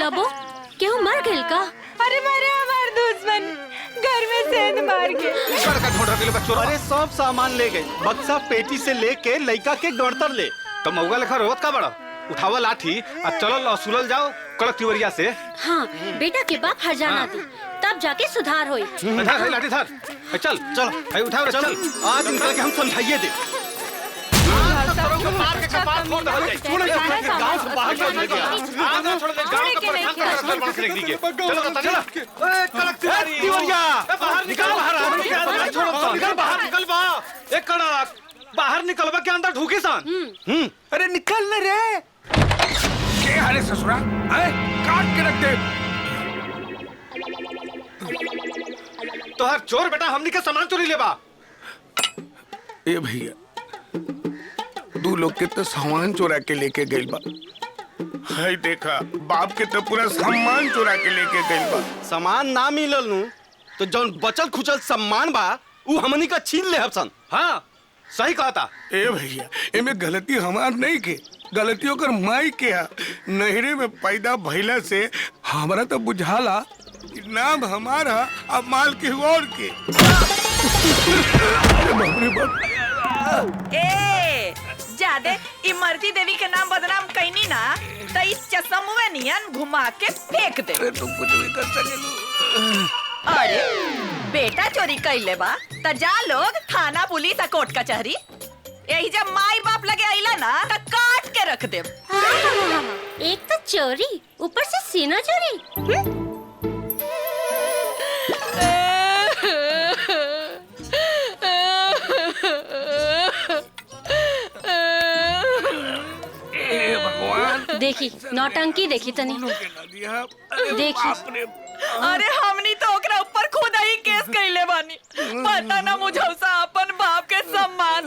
लबो केहू मर गइल का? अरे मारे हमार दुश्मन घर में सेंध मार के। अरे सब सामान ले गए, बक्सा पेटी से लेके लइका के डॉक्टर ले। तो मऊगा लेखा रोवत का बड़ा? उठावा लाठी और चलल असूलल जाओ कड़क तिवरिया से। हाँ, बेटा के बाप हरजाना दी, तब जाके सुधार होई। धर लाठी धर, चल चल भाई उठाओ चल। आज निकल के हम समझाइए दे। मार के कपाट फोड़ दे। गांव से बाहर छोड़ दे दिया। आज छोड़ दे गांव का प्रधान का रख दीजिए। चलो चलो। ए कड़क तिवरिया बाहर निकल, बाहर छोड़ो, निकल बाहर, निकल बा। एक कड़क बाहर निकलवा के अंदर ढूके सन। अरे निकल न रे। के हाले ससुरा? अरे काट के रख दे। तो हर चोर बेटा हमनी के सामान चोरी लेबा। ए भैया, दू लोग के तो सामान चोरा के लेके गइल बा। हाय देखा, बाप के तो पूरा सामान चोरा के लेके गइल बा। सामान ना मिलल नु तो जौन बचल खुचल सामान बा उ हमनी का छीन ले हसन। हाँ सही कहा था। ए भैया, एमे गलती हमार नहीं के, गलती ओकर माई के है। नहरे में पैदा भइला से हमरा तो बुझाला कि नाम हमारा अब माल के और के। बाप रे बाप। ए जादे इमरती देवी के नाम बदनाम कईनी ना तो इस चश्मे नियन घुमा के फेंक दे। अरे तुम कुछ भी कर सकेलू। अरे बेटा चोरी कइले बा त जा लोग थाना पुलिस आ कोर्ट कचहरी। यही जब माई बाप लगे आइला ना त काट के रख दे। एक तो चोरी, ऊपर से सीना चोरी। देखी नौटंकी देखी तनी देखी। अरे हमनी तो ओकरा ऊपर खुद ही केस कइले बानी। पता ना मुझौसा अपन बाप के सम्मान,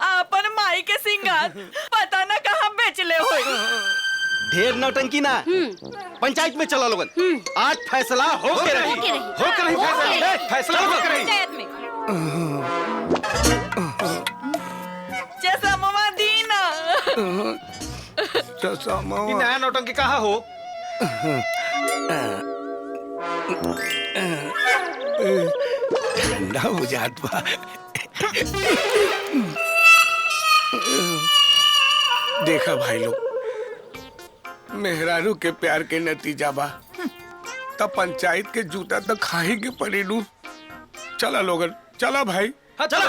अपन माई के सिंगार पता ना कहाँ बेचले होई। ढेर नौटंकी ना, पंचायत में चला लोगन। आज फैसला हो के रही, हो के रही फैसला हो के रही। पंचायत में चश्मा दी ना। ये नया नौटंकी कहाँ हो? ठंडा हो जात बा। देखा भाई लोग, मेहरारू के प्यार के नतीजा बा। तब पंचायत के जूता तो खाही के पड़ी लू। चला लोगन, चला भाई। हाँ चलो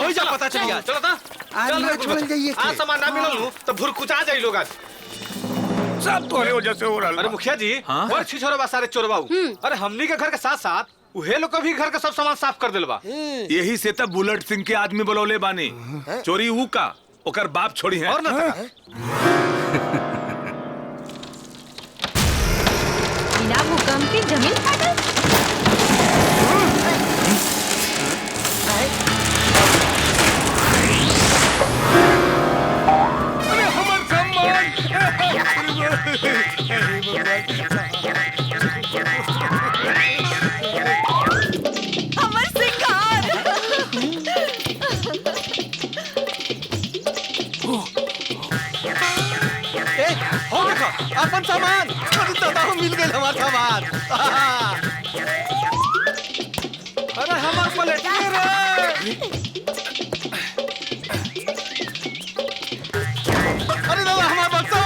हो जा, पता चल गया। चलो था आज सामान ना मिलल तो भुरकुचा जाई लोग। आज सब तोरे वजह से हो रहा। अरे मुखिया जी, और छिछोरे बा सारे चोरबाऊ। अरे हमनी के घर के साथ साथ उहे लोग भी घर का सब सामान साफ कर दिल बा। यही से तब बुलेट सिंह के आदमी बुलौले बानी। चोरी ऊ का ओकर बाप छोड़ी है। और ना बिना भूकंप की जमीन फाटल। अरे हमर सम्मान। हमर सिंगार। हो देखो अपन सामान। दादा मिल गए हमार सामान। अरे हमार प्लेट रे। अरे दादा हमार बक्सो।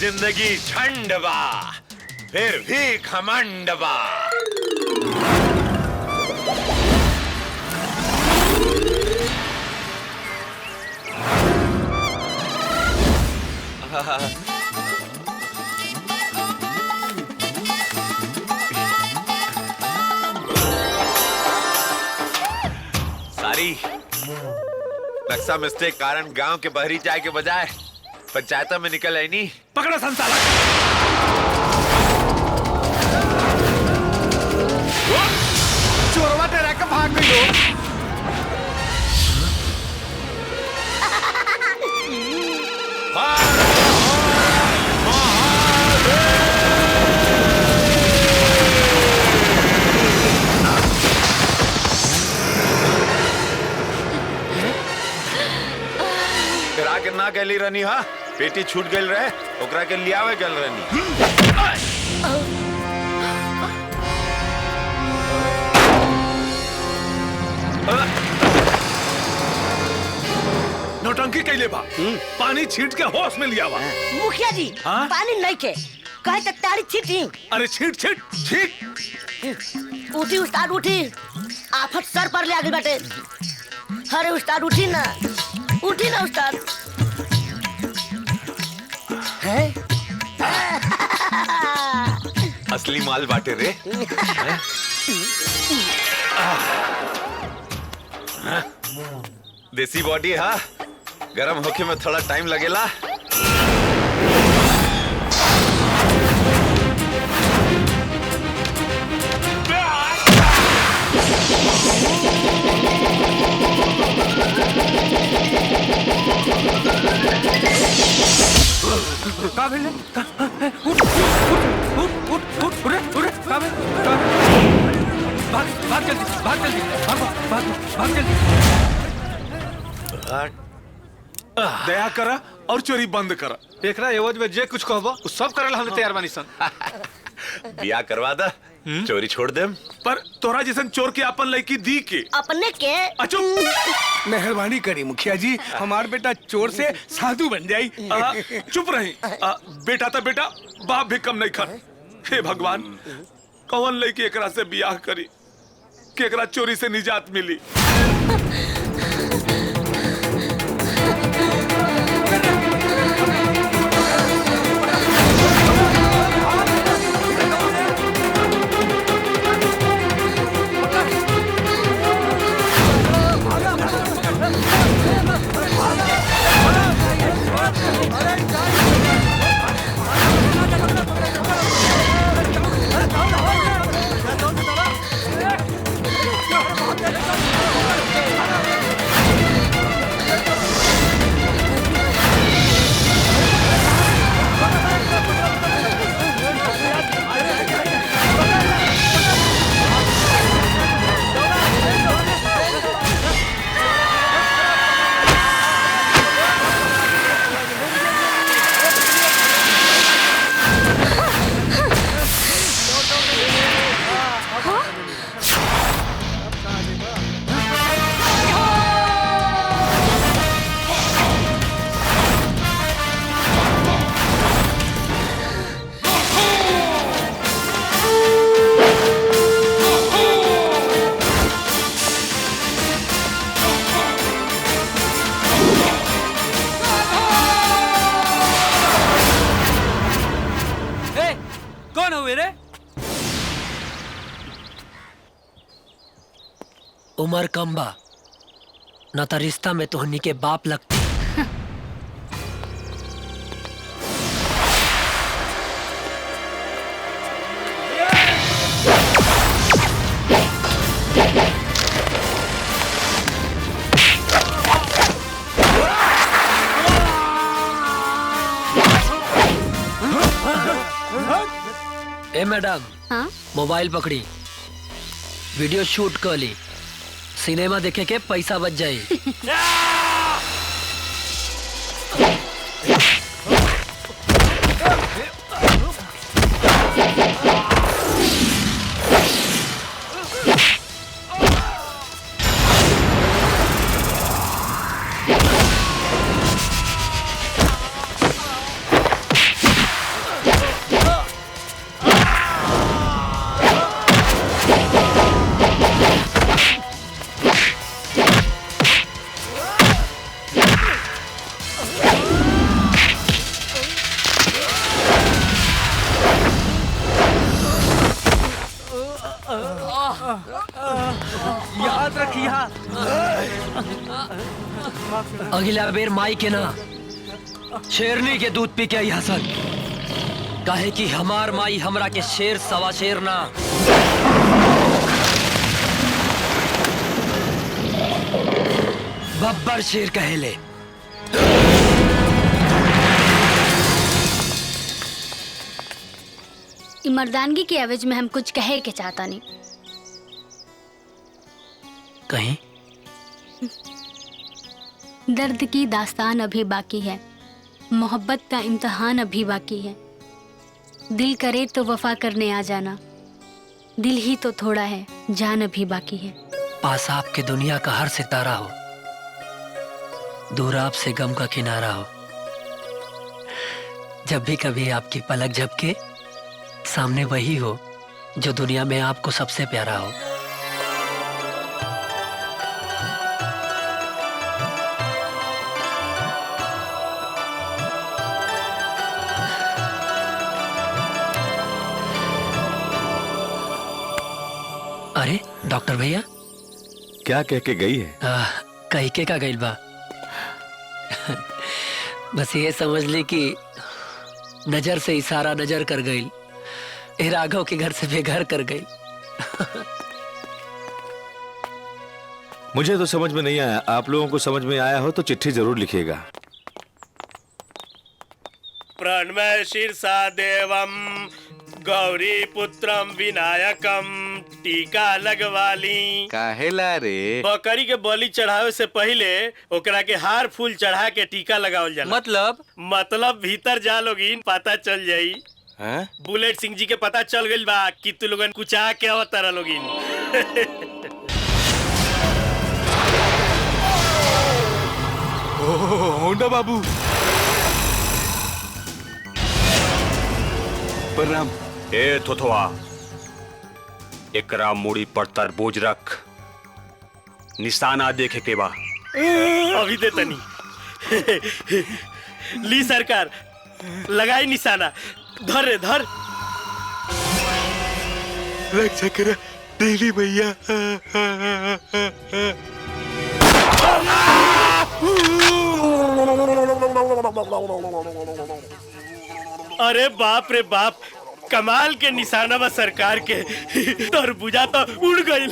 जिंदगी झंड बा, फिर भी घमंड बा। सारी रक्षा मिस्टेक कारण गांव के बहरी जाए के बजाय पंचायत में निकल आई नहीं। पकड़ा संसाला। चोरवा डरा के भाग गई हो। डरा के ना गली रहनी हा, बेटी छूट गई रहे, ओकरा के लियावे गल रहनी। नौटंकी कैले बा, पानी छीट के होश में लिया बा। मुखिया जी हाँ? पानी नहीं के कहे तो तारी छीटी। अरे छीट छीट छीट। उठी उस्ताद उठी, आफत सर पर ले आगे बाटे। अरे उस्ताद उठी ना उस्ताद। है असली माल बाटे रे। देसी बॉडी हा, गरम होके में थोड़ा टाइम लगेला। दया करा और चोरी बंद करा। एकरा एवज में जे कुछ कहबो सब करल हम तैयार बानी सन। बिया करवा दा, चोरी छोड़ देम। पर तोरा जैसन चोर के अपन लड़की दी के अपने के अचो। मेहरबानी करी मुखिया जी, हमार बेटा चोर से साधु बन जाई। चुप रही। बेटा तो बेटा, बाप भी कम नहीं खन। हे भगवान, कौन लड़की एकरा से बियाह करी कि एकरा चोरी से निजात मिली। उमर कम बा न त रिश्ता में तोहनी के बाप लगती। ए मैडम, हाँ? मोबाइल पकड़ी, वीडियो शूट कर ली, सिनेमा देखे के पैसा बच जाए। याद रखिया, अगला बेर माई के ना शेरनी के दूध पी के आई हसन, काहे कि हमार माई हमरा के शेर सवा शेर ना बब्बर शेर कहेले। मर्दानगी के एवज में हम कुछ कहे के चाहता नहीं। कहीं दर्द की दास्तान अभी बाकी है, मोहब्बत का इम्तिहान अभी बाकी है। दिल करे तो वफा करने आ जाना, दिल ही तो थोड़ा है, जान अभी बाकी है। पास आपके दुनिया का हर सितारा हो, दूर आपसे गम का किनारा हो। जब भी कभी आपकी पलक झपके, सामने वही हो जो दुनिया में आपको सबसे प्यारा हो। अरे डॉक्टर भैया, क्या कह के गई है? कही के का गइल बा? बस ये समझ ली कि नजर से इशारा नजर कर गई, राघव के घर से बेघर कर गई। मुझे तो समझ में नहीं आया, आप लोगों को समझ में आया हो तो चिट्ठी जरूर लिखिएगा। प्रणमय शीर्षा देवम गौरी पुत्रम विनायकम टीका लगवाली। काहेला रे? बकरी के बलि चढ़ावे से पहले ओकरा के हार फूल चढ़ा के टीका लगावल जाला। मतलब भीतर जा लोगिन पता चल जाई। बुलेट सिंह जी के पता चल गइल बा कि तू लोगन कुचा के अवतार लोगिन। होंडा बाबू प्रणाम। ए थोथवा, एकरा मूड़ी पर तरबूज रख, निशाना देखे के बा। अभी दे तनी। ली सरकार, लगाई निशाना। धर रे धर। रक्षा करा डेली भैया। अरे बाप रे बाप, कमाल के निशाना बा सरकार के। तरबूजा तो उड़ गई।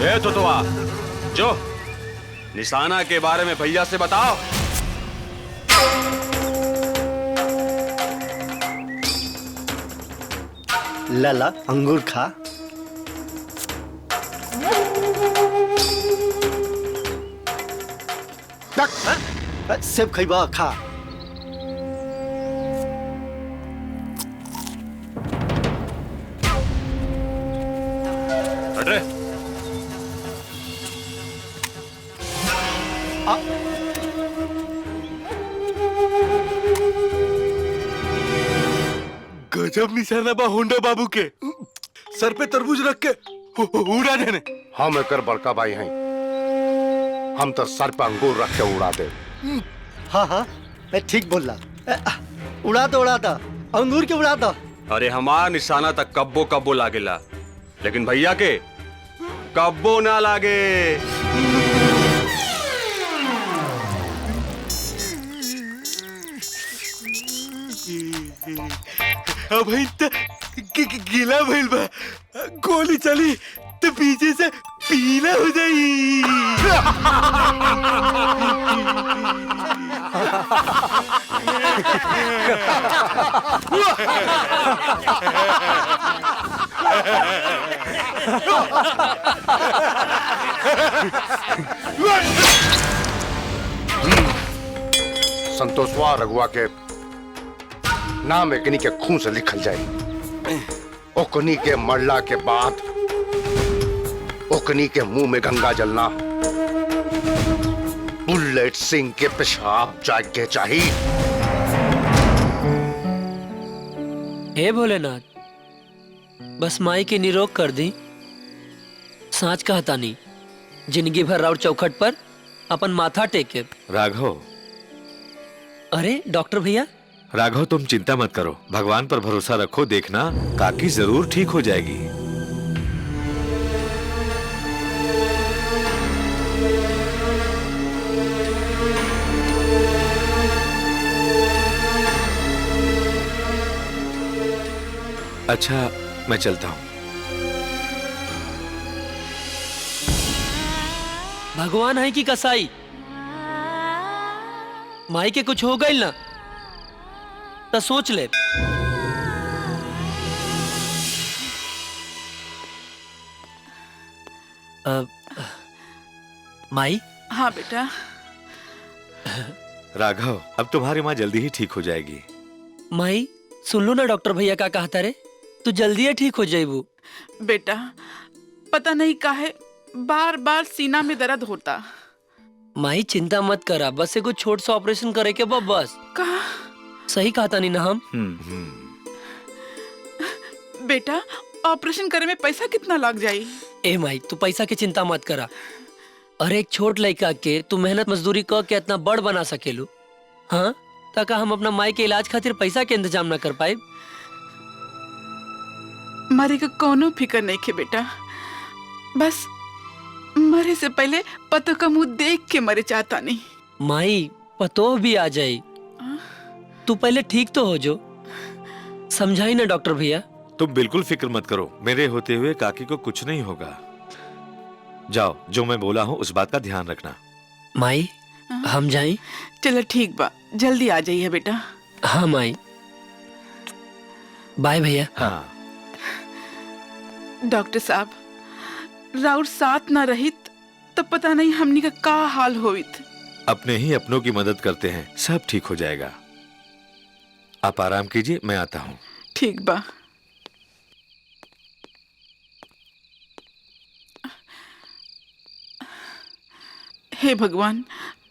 ए थोथवा, जो निशाना के बारे में भैया से बताओ। लला अंगूर खा। सेब खइबा खा। हट रे। गजब निशाना बा होंडा बाबू के। सर पे तरबूज रख के उड़ा देने। हम एकर बड़का भाई हैं, हम तो सर पे अंगूर रख के उड़ा दे। हाँ हाँ मैं ठीक बोल रहा। उड़ा दो अंगूर के उड़ा दो। अरे हमार निशाना तक कब्बो कब्बो लागेला, लेकिन भैया के कब्बो ना लागे। अब गीला भइल बा, गोली चली तो पीछे से पीला हो जाई। संतोषवा रघुआ के नाम एकनी के खून से लिखल जाए। ओकनी के मरला के बाद ओकनी के मुंह में गंगा जलना, बुलेट सिंह के पेशाब जाके चाहिए। हे भोलेनाथ, बस माई की निरोग कर दी। सांच कहता नहीं, जिंदगी भर राउर चौखट पर अपन माथा टेके। राघव। अरे डॉक्टर भैया। राघव तुम चिंता मत करो, भगवान पर भरोसा रखो, देखना काकी जरूर ठीक हो जाएगी। अच्छा मैं चलता हूँ। भगवान है कि कसाई, माई के कुछ हो गई ना तो सोच ले। माई। हाँ बेटा। राघव, अब तुम्हारी माँ जल्दी ही ठीक हो जाएगी। माई सुन लो ना, डॉक्टर भैया का कहता रे, तू जल्दी ही ठीक हो जाएबू। बेटा पता नहीं काहे बार बार सीना में दर्द होता। माई चिंता मत करा, बस एगो छोट सा ऑपरेशन करे के बस। कहा? सही कहता नहीं ना हम? बेटा ऑपरेशन करे में पैसा कितना लग जाई? ए माई तू पैसा की चिंता मत करा। अरे एक छोट लड़का के तू मेहनत मजदूरी कर के इतना बड़ बना सकेलू, हाँ? ताकि हम अपना माई के इलाज खातिर पैसा के इंतजाम ना कर पाए। मरे का कोनो फिकर नहीं के बेटा, बस मरे से पहले पतो का मुंह देख के मरे चाहता नहीं। माई पतो भी आ जाए, तू पहले ठीक तो हो जो। समझाई ना डॉक्टर भैया। तुम बिल्कुल फिक्र मत करो, मेरे होते हुए काकी को कुछ नहीं होगा। जाओ, जो मैं बोला हूँ उस बात का ध्यान रखना। माई हम जाएं? चलो ठीक बा, जल्दी आ जाइए बेटा। हाँ माई, बाय भैया। हाँ डॉक्टर साहब, राउर साथ ना रहित तो पता नहीं हमनी का क्या हाल होवित। अपने ही अपनों की मदद करते हैं, सब ठीक हो जाएगा। आप आराम कीजिए, मैं आता हूँ। ठीक बा। हे भगवान,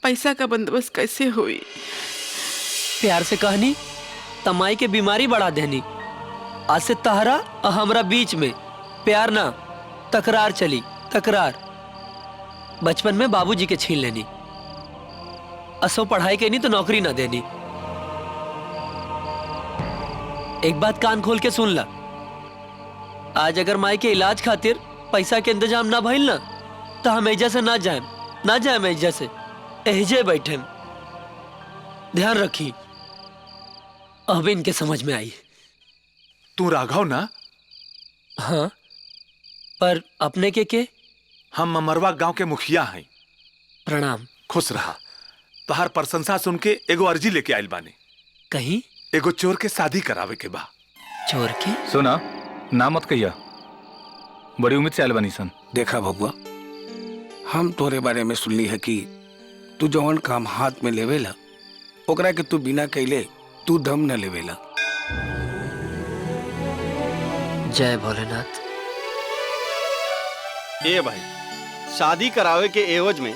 पैसा का बंदोबस्त कैसे हुई? प्यार से कहनी तमाई के बीमारी बढ़ा देनी। आज से तहरा और हमरा बीच में प्यार ना तकरार चली, तकरार। बचपन में बाबूजी के छीन लेनी, असो पढ़ाई के नहीं तो नौकरी ना देनी। एक बात कान खोल के सुन ला, आज अगर माई के इलाज खातिर पैसा के इंतजाम ना भइल ना तो हम एजा से ना जाए एजा से, एजे बैठे। ध्यान रखी, अब इनके समझ में आई। तू राघव ना? हाँ, पर अपने के? हम ममरवा गांव के मुखिया हैं। प्रणाम। खुश रहा। तोहार प्रशंसा सुन के एगो अर्जी लेके आइल बानी। कहीं एगो चोर के शादी करावे के बा। चोर के? सुना, ना मत कहिया, बड़ी उम्मीद से आइल बानी सन। देखा बबुआ, हम तोरे बारे में सुनली है कि तू जवन काम हाथ में लेवेला ओकरा के तू बिना कैले तू दम न लेवेला। जय भोलेनाथ। ए भाई, शादी करावे के एवज में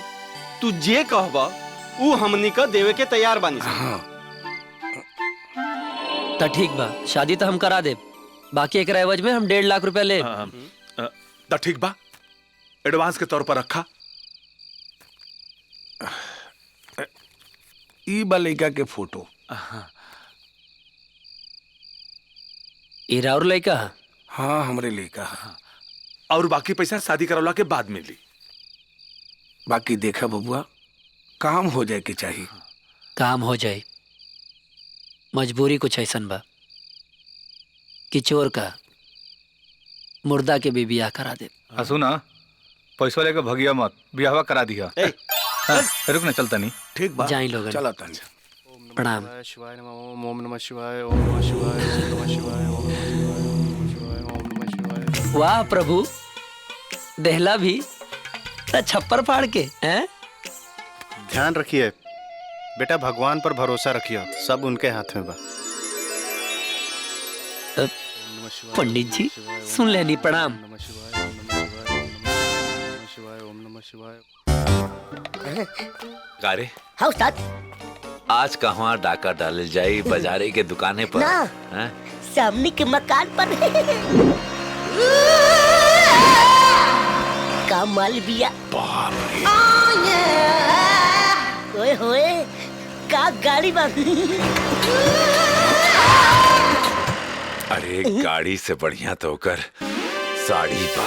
तू जे कहबा ऊ हमनी का देवे के तैयार बानी। हाँ। तो ठीक बा, शादी तो हम करा दे, बाकी एक एवज में हम 1.5 लाख रुपया ले। तो ठीक बा, एडवांस के तौर पर रखा। ई बा लड़का के फोटो। इरा और लड़का? हाँ, हमरे लड़का। और बाकी पैसा शादी करवला के बाद मिली। बाकी देखा बबुआ, काम हो जाए के चाहिए। काम हो जाए, मजबूरी कुछ ऐसन बा कि चोर का मुर्दा के भी बियाह करा दे। सुना, पैसा लेकर भगिया मत, बियाहवा करा दिया। रुक ना, चलता नहीं। ठीक बा, जाई लोगन। चला तनी। प्रणाम। शिवाय नमः। ओम नमः शिवाय, ओम नमः शिवाय, ओम नमः शिवाय, ओम नमः शिवाय, ओम नमः शिवाय। वाह प्रभु, देहला भी तो छप्पर फाड़ के हैं? ध्यान रखिए बेटा, भगवान पर भरोसा रखिए, सब उनके हाथ में बा। पंडित जी सुन लेनी। प्रणाम। गारे हाँ उस्ताद। आज कहवा डाका डालल जाई? बाजारे के दुकाने पर? ना, हैं? सामने के मकान पर। का माल बिया। ओए होए, का गाड़ी बा। अरे गाड़ी से बढ़िया तो कर साड़ी बा।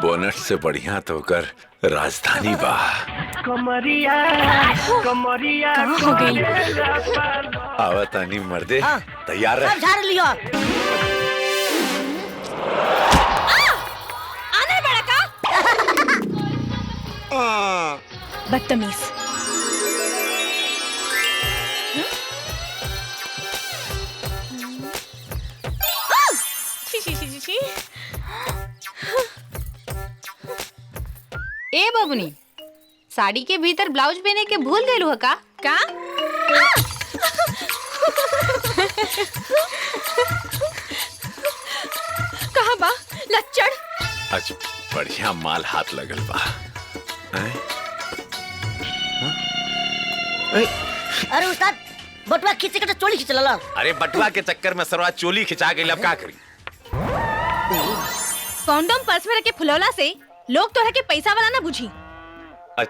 बोनट इससे बढ़िया तो कर राजधानी बा। कमरिया कमरिया हो गई? आवतानी मर्दे, तैयार सब रह। झाड़ लियो। आने बड़ा का बदतमीज। ए बबुनी, साड़ी के भीतर ब्लाउज पहने के भूल गए हो का? कहाँ बा लच्चड़? आज बढ़िया माल हाथ लगल बा। हैं? अरे उस्ताद, बटुआ खींचे के तो चोली खींच लला। अरे बटुआ के चक्कर में सरवा चोली खिंचा गई, अब का करी? कॉन्डोम पर्स में रखे फुलौला से लोग तोहरा के पैसा वाला ना बुझी।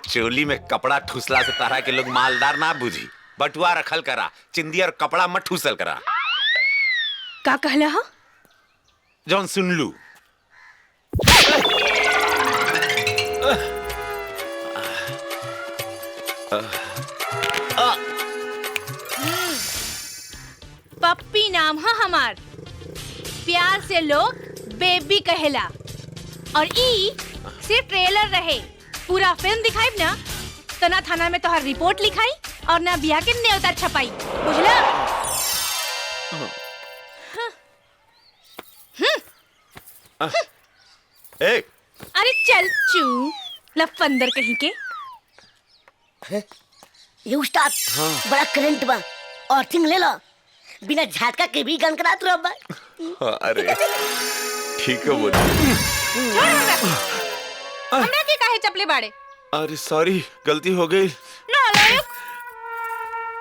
चोली में कपड़ा ठुसला से तरह के लोग मालदार ना बुझी। बटुआ रखल करा, चिंदी और कपड़ा मत ठुसल करा। का कहला हा? जौन सुन लू। पप्पी नाम है हमार, प्यार से लोग बेबी कहेला। और ई सिर्फ ट्रेलर रहे, पूरा फिल्म दिखाई ना तो ना थाना में तोहर रिपोर्ट लिखाई और ना बिया के न्योता छपाई, बुझला? ए, अरे चल चू लफंदर कहीं के। ये उस्ताद बड़ा करंट बा, अर्थिंग ले लो। बिना झटका के भी गन करा तू बा। अरे ठीक है बोल। हमरा के काहे चपले बाड़े? अरे सॉरी, गलती हो गई। नालायक।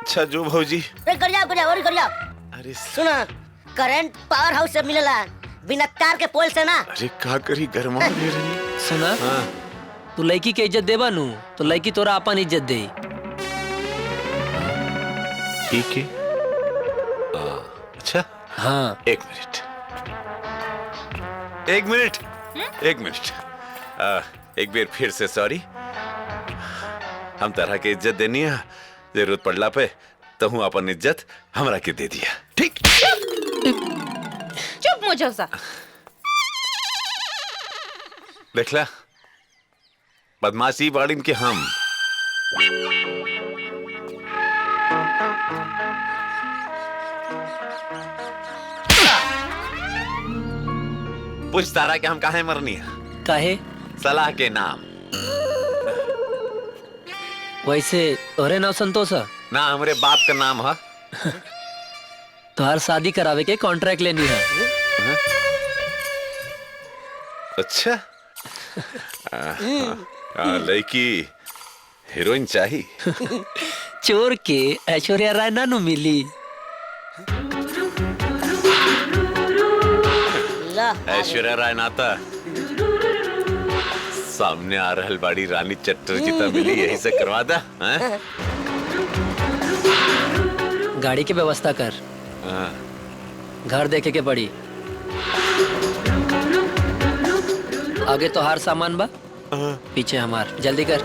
अच्छा जो भौजी। कर जा। अरे सुना, करंट पावर हाउस से मिलेला, बिना तार के पोल से ना। अरे का करी, गरमा दे रही। सुना, तू लड़की के इज्जत देबा नु तो लड़की तोरा अपन इज्जत दे। ठीक है। अच्छा हाँ। एक मिनट। एक बार फिर से सॉरी। हम तरह के इज्जत देनी है, जरूरत पड़ला पे तो हूँ अपन इज्जत हमरा के दे दिया। ठीक? चुप मुझौसा। देखला, बदमाशी बाड़िन के हम। पूछ तारा के हम काहे मरनी है? काहे? सलाह के नाम। वैसे तोरे नाम संतोष है? ना, हमारे बाप का नाम है। तोहार शादी करावे के कॉन्ट्रैक्ट लेनी है। अच्छा। लड़की हीरोइन चाहिए। चोर के ऐश्वर्या राय ना नु मिली। ऐश्वर्या राय नाता सामने आ रहल बाड़ी रानी चटर्जी तो मिली, यही से करवा दा। गाड़ी की व्यवस्था कर। घर देखे के पड़ी। आगे तो हार सामान बा, पीछे हमार। जल्दी कर।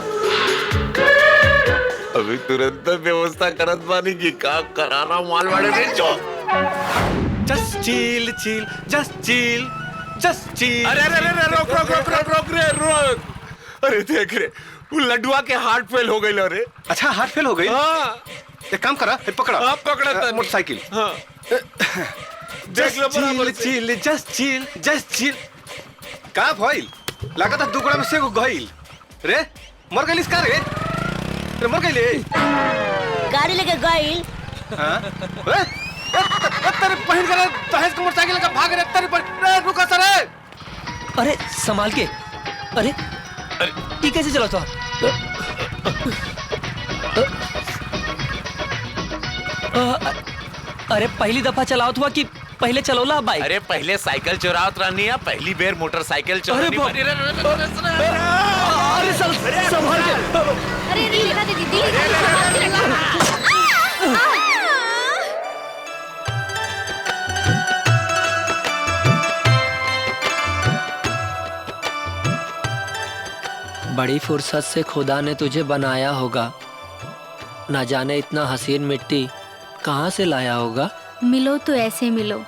अभी तुरंत व्यवस्था करत बानी की का कराना माल वाले ने जो। Just chill chill, just chill, just chill. अरे रोक। अरे देख रे, वो लड्डुआ के हार्ट फेल हो गई। अरे अच्छा, हार्ट फेल हो गई? हाँ। एक काम करा, पकड़ा। आप पकड़ा मोटरसाइकिल। हाँ। देख लो बराबर chill, just chill, just chill. का भइल? लागत है दुगड़ा में से गइल रे। मर गइल इसका रे? मर गइल? गाड़ी लेके गइल। हां? तेरे पहन कर तहेज के मोटरसाइकिल का भाग रे। तेरे पर रे, रुका सर। अरे संभाल के। अरे ये कैसे चला था? अरे पहली दफा चलावत हुआ कि पहले चलौला बाइक? अरे पहले साइकिल चुरावत रहनी है, पहली बेर मोटरसाइकिल चुरानी पड़ी। अरे संभाल के। अरे रील लगा दे दीदी। बड़ी फुर्सत से खुदा ने तुझे बनाया होगा, ना जाने इतना हसीन मिट्टी कहाँ से लाया होगा। मिलो तो ऐसे मिलो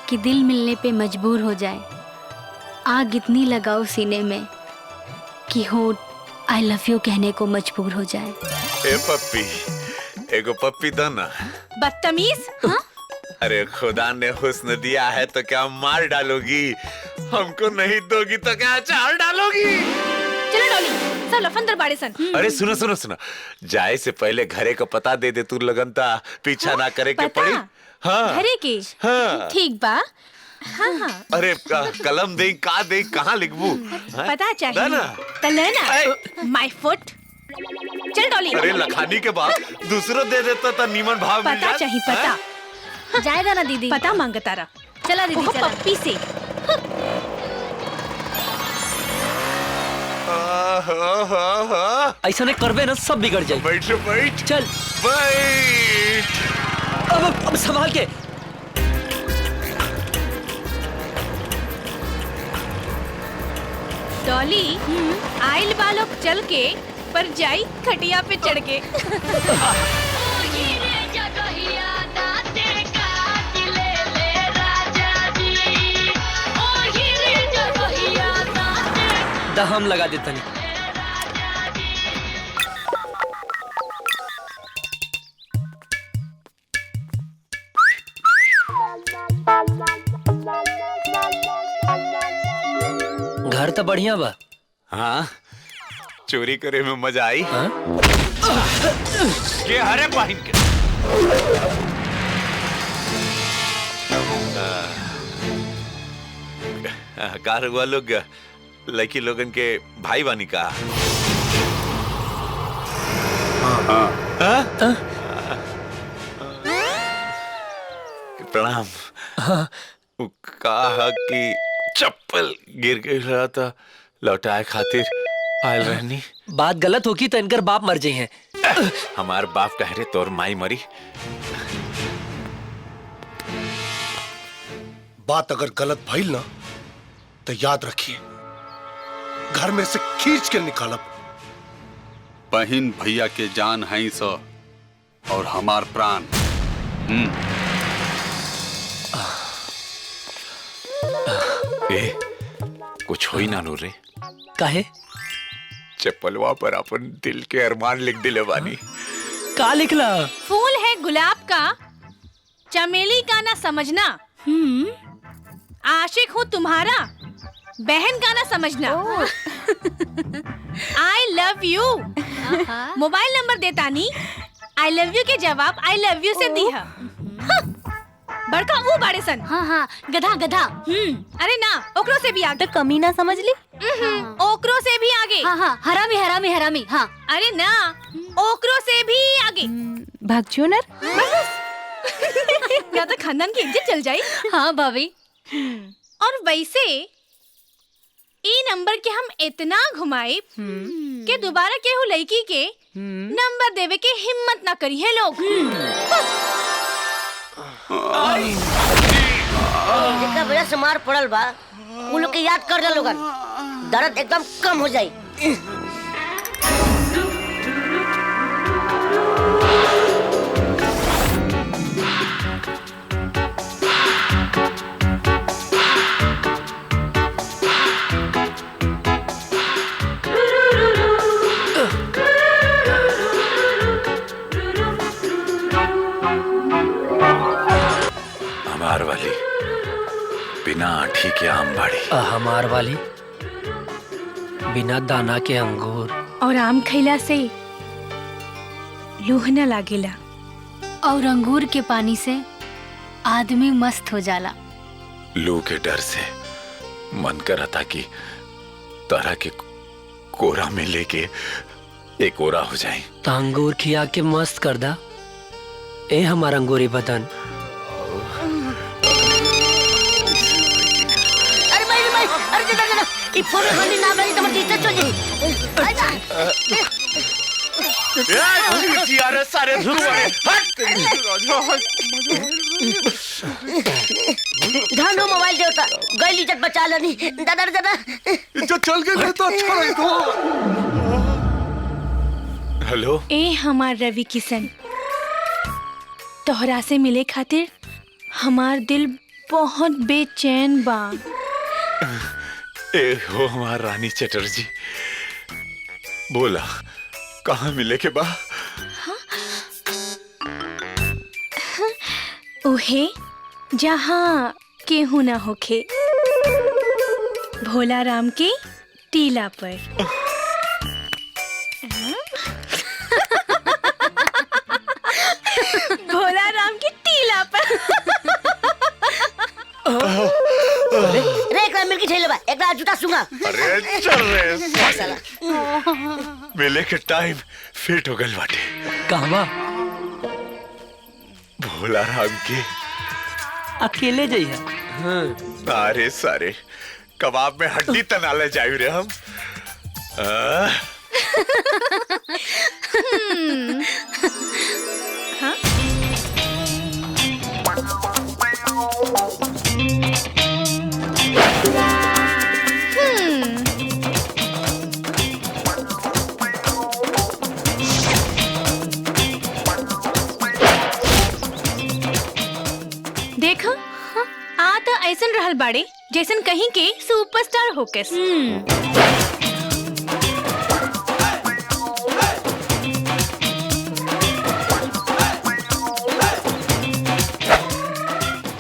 कि दिल मिलने पे मजबूर हो जाए। आग इतनी लगाओ सीने में कि होठ आई लव यू कहने को मजबूर हो जाए। ए पप्पी, एगो पप्पी दो ना। बदतमीज। हाँ? अरे खुदा ने हुस्न दिया है तो क्या मार डालोगी, हमको नहीं दोगी तो क्या अचार डालोगी। चलो डॉली, सब लफंदर बाड़े सन। अरे सुनो सुनो सुनो, जाए से पहले घरे को पता दे दे, तू लगनता पीछा ना करे के पड़ी। हाँ घरे की। हाँ ठीक बा। हाँ हाँ। अरे कलम दे का दे, कहाँ लिखबू? पता चाहिए तो लेना माय फुट। चल डॉली। अरे लखानी के बाद दूसरो दे देता तो नीमन भाव मिल पता चाहिए पता। जाएगा ना दीदी? पता मांगता रहा। चला दीदी चला। पप्पी से। ऐसा नहीं करबे ना सब बिगड़ जाए। बैठ बैठ। चल बैठ। अब संभाल के। डॉली आइल बालों चल के पर जाई खटिया पे चढ़ के। दहम लगा देता नहीं। घर तो बढ़िया बा। हाँ चोरी करे में मजा आई। हाँ? के हरे पाहिन के कार हुआ लोग लड़की लोगन के भाई बानी का। प्रणाम। कहा कि चप्पल गिर गई रहा था, लौटाए खातिर आयल रहनी। बात गलत होगी तो इनकर बाप मर जाए हैं। हमार बाप कह रहे तोर माई मरी। बात अगर गलत भइल ना तो याद रखिए, घर में से खींच के निकालब। बहन भैया के जान है सो और हमार प्राण। कुछ हो ही ना नो रे। काहे? चप्पलवा पर अपन दिल के अरमान लिख दिले बानी। का लिखला? फूल है गुलाब का, चमेली का ना समझना। आशिक हूँ तुम्हारा, बहन का ना समझना। I love you. Mobile number देता नी, आई लव यू के जवाब आई लव यू से दी है। बड़का वो बाड़े सन। हाँ हाँ गधा गधा। अरे ना ओकरो से भी आगे। तो कमी ना समझ ली। ओकरो से भी आगे। हाँ हाँ हरामी हरामी हरामी। हाँ अरे ना ओकरो से भी आगे। भगचूनर। या तो खानदान की इज्जत चल जाए। हाँ भाभी। और वैसे ई नंबर के हम इतना घुमाए कि दोबारा केहू लड़की के नंबर देवे के हिम्मत ना करी है लोग। जितना वजह से मार पड़ल बा वो लोग के याद कर दे लोगन, दर्द एकदम कम हो जाई। हमार वाली बिना आठी के आम बाड़ी। हमार वाली बिना दाना के अंगूर। और आम खैला से लूह न लागेला। और अंगूर के पानी से आदमी मस्त हो जाला। लू के डर से मन करा था कि तरह के कोरा में लेके एक ओरा हो जाए। तो अंगूर खिया के मस्त कर दा ए हमार अंगूरी बदन। अरे भाई अरे जरा ई फोन खाली ना भाई तो मत इज्जत चल जाई। यार सारे धानो मोबाइल मोबाइल देवता गई इज्जत बचा लेनी दादा दादा इज्जत चल गई तो अच्छा रही तो। हेलो ए हमार रवि किशन, तोहरा से मिले खातिर हमार दिल बहुत बेचैन बा। ए हो हमार रानी चटर्जी, बोला कहाँ मिले के बा? उहे जहाँ केहू ना होखे, भोला राम के टीला पर। भोला राम के टीला पर। रे एक मिल के ठेले बा एक जूता सूंगा। अरे चल रे साला। मिले के टाइम फिट हो गल बाटे। कहवा? भोला राम के अकेले जाइए। अरे सारे कबाब में हड्डी तनाले जायु रे हम। हाँ? देखा आ तो ऐसन रहल बाड़े जैसन कहीं के सुपरस्टार होकेस।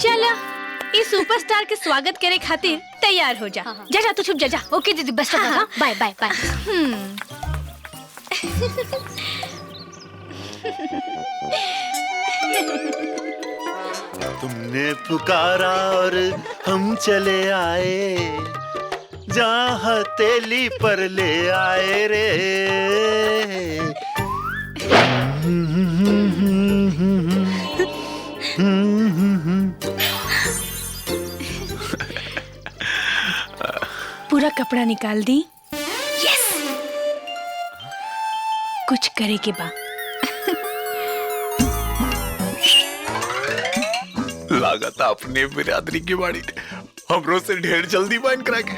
चला इस सुपरस्टार के स्वागत करे खातिर तैयार हो जा। जा जा तू छुप जा। ओके दीदी best of luck. Bye bye bye. तुमने पुकारा और हम चले आए, जहाँ तेली पर ले आए रे। पूरा कपड़ा निकाल दी। यस, कुछ करे के बा। लागत अपने बिरादरी की बाड़ी हमरो से ढेर जल्दी बाइन करा के।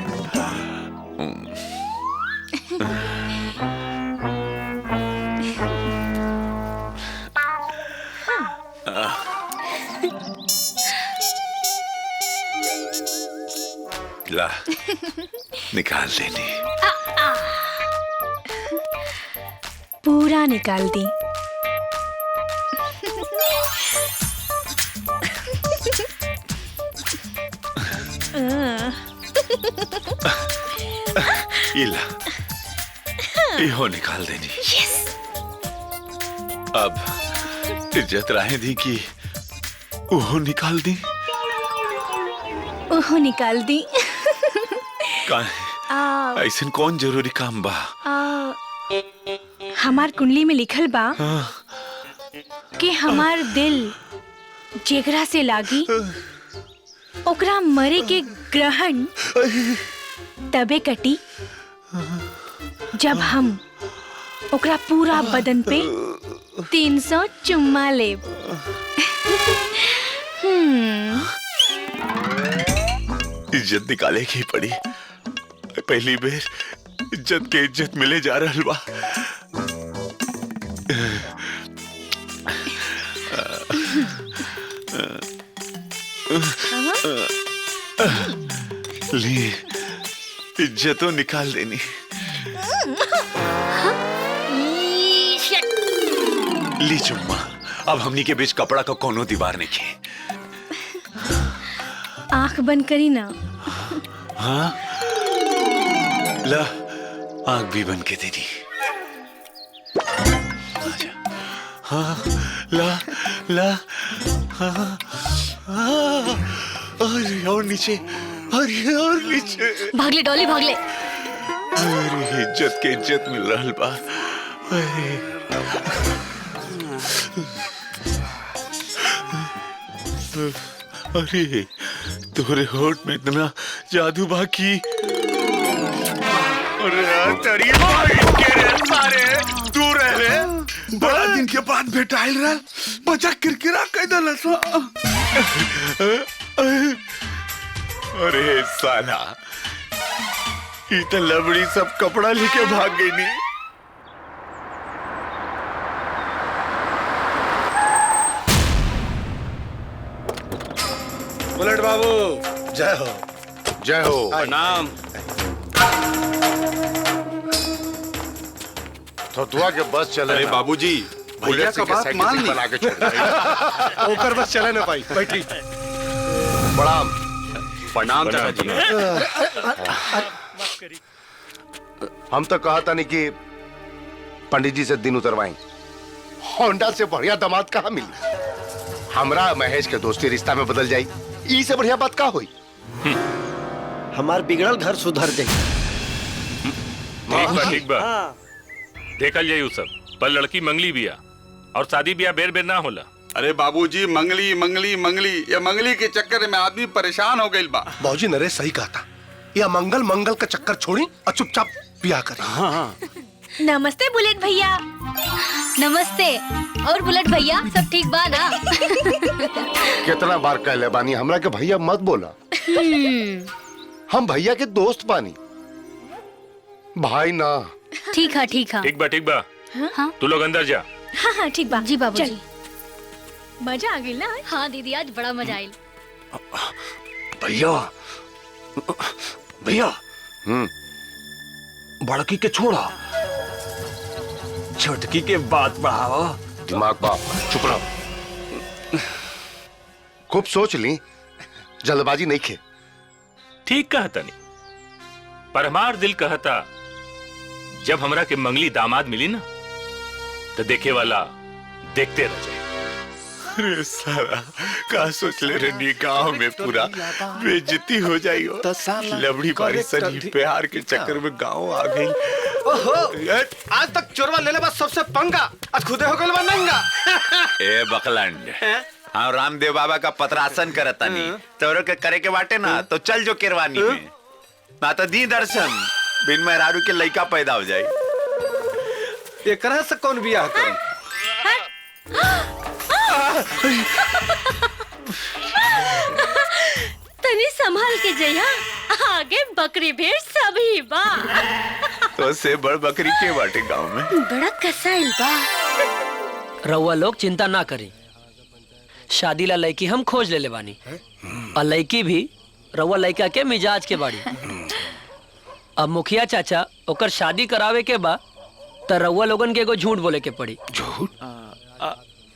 ला निकाल लेनी। पूरा निकाल दी। इला इहो निकाल देनी। यस। अब इज्जत राहे दी की ओहो निकाल दी। ओहो निकाल दी। ऐसन कौन जरूरी काम बा? हमार कुंडली में लिखल बा कि हमार दिल जेकरा से लागी ओकरा मरे के ग्रहण तबे कटी जब हम ओकरा पूरा बदन पे 300 चुम्मा लेब। इज्जत निकाले की पड़ी। पहली बेर इज्जत के इज्जत मिले जा रहल बा। ली इज्जतों निकाल देनी। ली चुम्मा। अब हमनी के बीच कपड़ा का कोनो दीवार नहीं की। आंख बंद करी ना। हाँ ला आंख भी बंद के देनी। हाँ ला ला हाँ हाँ अरे और नीचे अरे और नीचे। भागले डॉली भागले। अरे इज्जत के इज्जत मिल रहा बा। अरे तोरे होठ में इतना जादू बाकी। अरे तेरी भाई के रे सारे दूर रह रे। बड़ा दिन के बाद भेटाइल रहा बचा किरकिरा कह दलस। अरे साला, ये तो लबड़ी सब कपड़ा लेके भाग गई नहीं। बुलेट बाबू जय हो। जय हो। प्रणाम। तो दुआ के बस चले। अरे बाबूजी, भैया का बात मान ली। बना के छोड़ ओकर बस चले ना भाई। बैठी। प्रणाम। प्रणाम चाचा जी। हम तो कहा था नहीं कि पंडित जी से दिन उतरवाएं। होंडा से बढ़िया दामाद कहाँ मिली। हमरा महेश के दोस्ती रिश्ता में बदल जाई, ई से बढ़िया बात का हुई। हमार बिगड़ल घर सुधर जाई। ठीक बा। देखल जाई उ सब, पर लड़की मंगली बिया और शादी बिया बेर बेर ना होला। अरे बाबूजी, मंगली मंगली मंगली, ये मंगली के चक्कर में आदमी परेशान हो गई बा। बाबूजी नरेश सही कहा था, यह मंगल मंगल का चक्कर छोड़ी और चुपचाप ब्याह करें। हाँ। नमस्ते बुलेट भैया। नमस्ते। और बुलेट भैया सब ठीक बा ना? कितना बार कहले बानी हमरा के भैया मत बोला। हम भैया के दोस्त बानी, भाई ना। ठीक है ठीक है। ठीक बा। हाँ तू लोग अंदर जा। हाँ हाँ ठीक बा। जी बाबूजी। मजा आ गई ना? हाँ दीदी, आज बड़ा मजा आयल। भैया भैया, बड़की के छोड़ा, छोटकी के बात बढ़ावा। दिमाग बाप, चुप रहो। खूब सोच ली, जल्दबाजी नहीं खे। ठीक कहता नहीं, पर हमार दिल कहता जब हमरा के मंगली दामाद मिली ना तो देखे वाला देखते रह जाए। अरे सारा, का सोच ले रही गांव में पूरा बेइज्जती हो जाई हो। लबड़ी बारी सनी प्यार के चक्कर में गांव आ गई। ओहो, आज तक चोरवा ले ले बस सबसे पंगा, आज खुदे हो गइल बा नंगा। ए बकलंड, हाँ रामदेव बाबा का पत्रासन करता नहीं, तोरो के करे के बाटे ना तो चल जो केरवानी में, ना तो दी दर्शन, बिन मेहरारू के लइका पैदा हो जाए। एकरा से कौन बियाह करी? तनी संभाल के जइहा, आगे बकरी भेड़ सभी बा। तो से बड़ बकरी के बाटे गांव में। बड़ा कसाइल बा। रउआ लोग चिंता ना करें, शादी ला लड़की हम खोज ले बानी, और लड़की भी रउआ लड़का के मिजाज के बाड़ी। अब मुखिया चाचा ओकर शादी करावे के बा तो रउआ लोगन के एगो झूठ बोले के पड़ी। झूठ?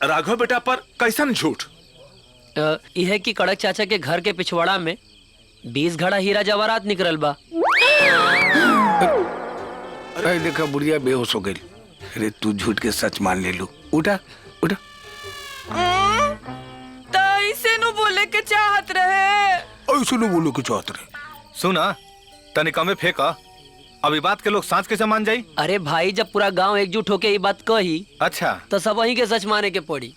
राघव बेटा पर कैसन झूठ? यह कि कड़क चाचा के घर के पिछवाड़ा में 20 घड़ा हीरा जवाहरात निकलल बा। अरे देखा बुढ़िया बेहोश हो गई। अरे तू झूठ के सच मान ले लू। उठा उठा। तो ऐसे नु बोले के चाहत रहे। ऐसे नु बोले के चाहत रहे। सुना, तनिका में फेंका, अभी बात के लोग सांच कैसे मान जाई? अरे भाई, जब पूरा गांव एकजुट होके ये बात कही, अच्छा, तो सब वहीं के सच माने के पड़ी।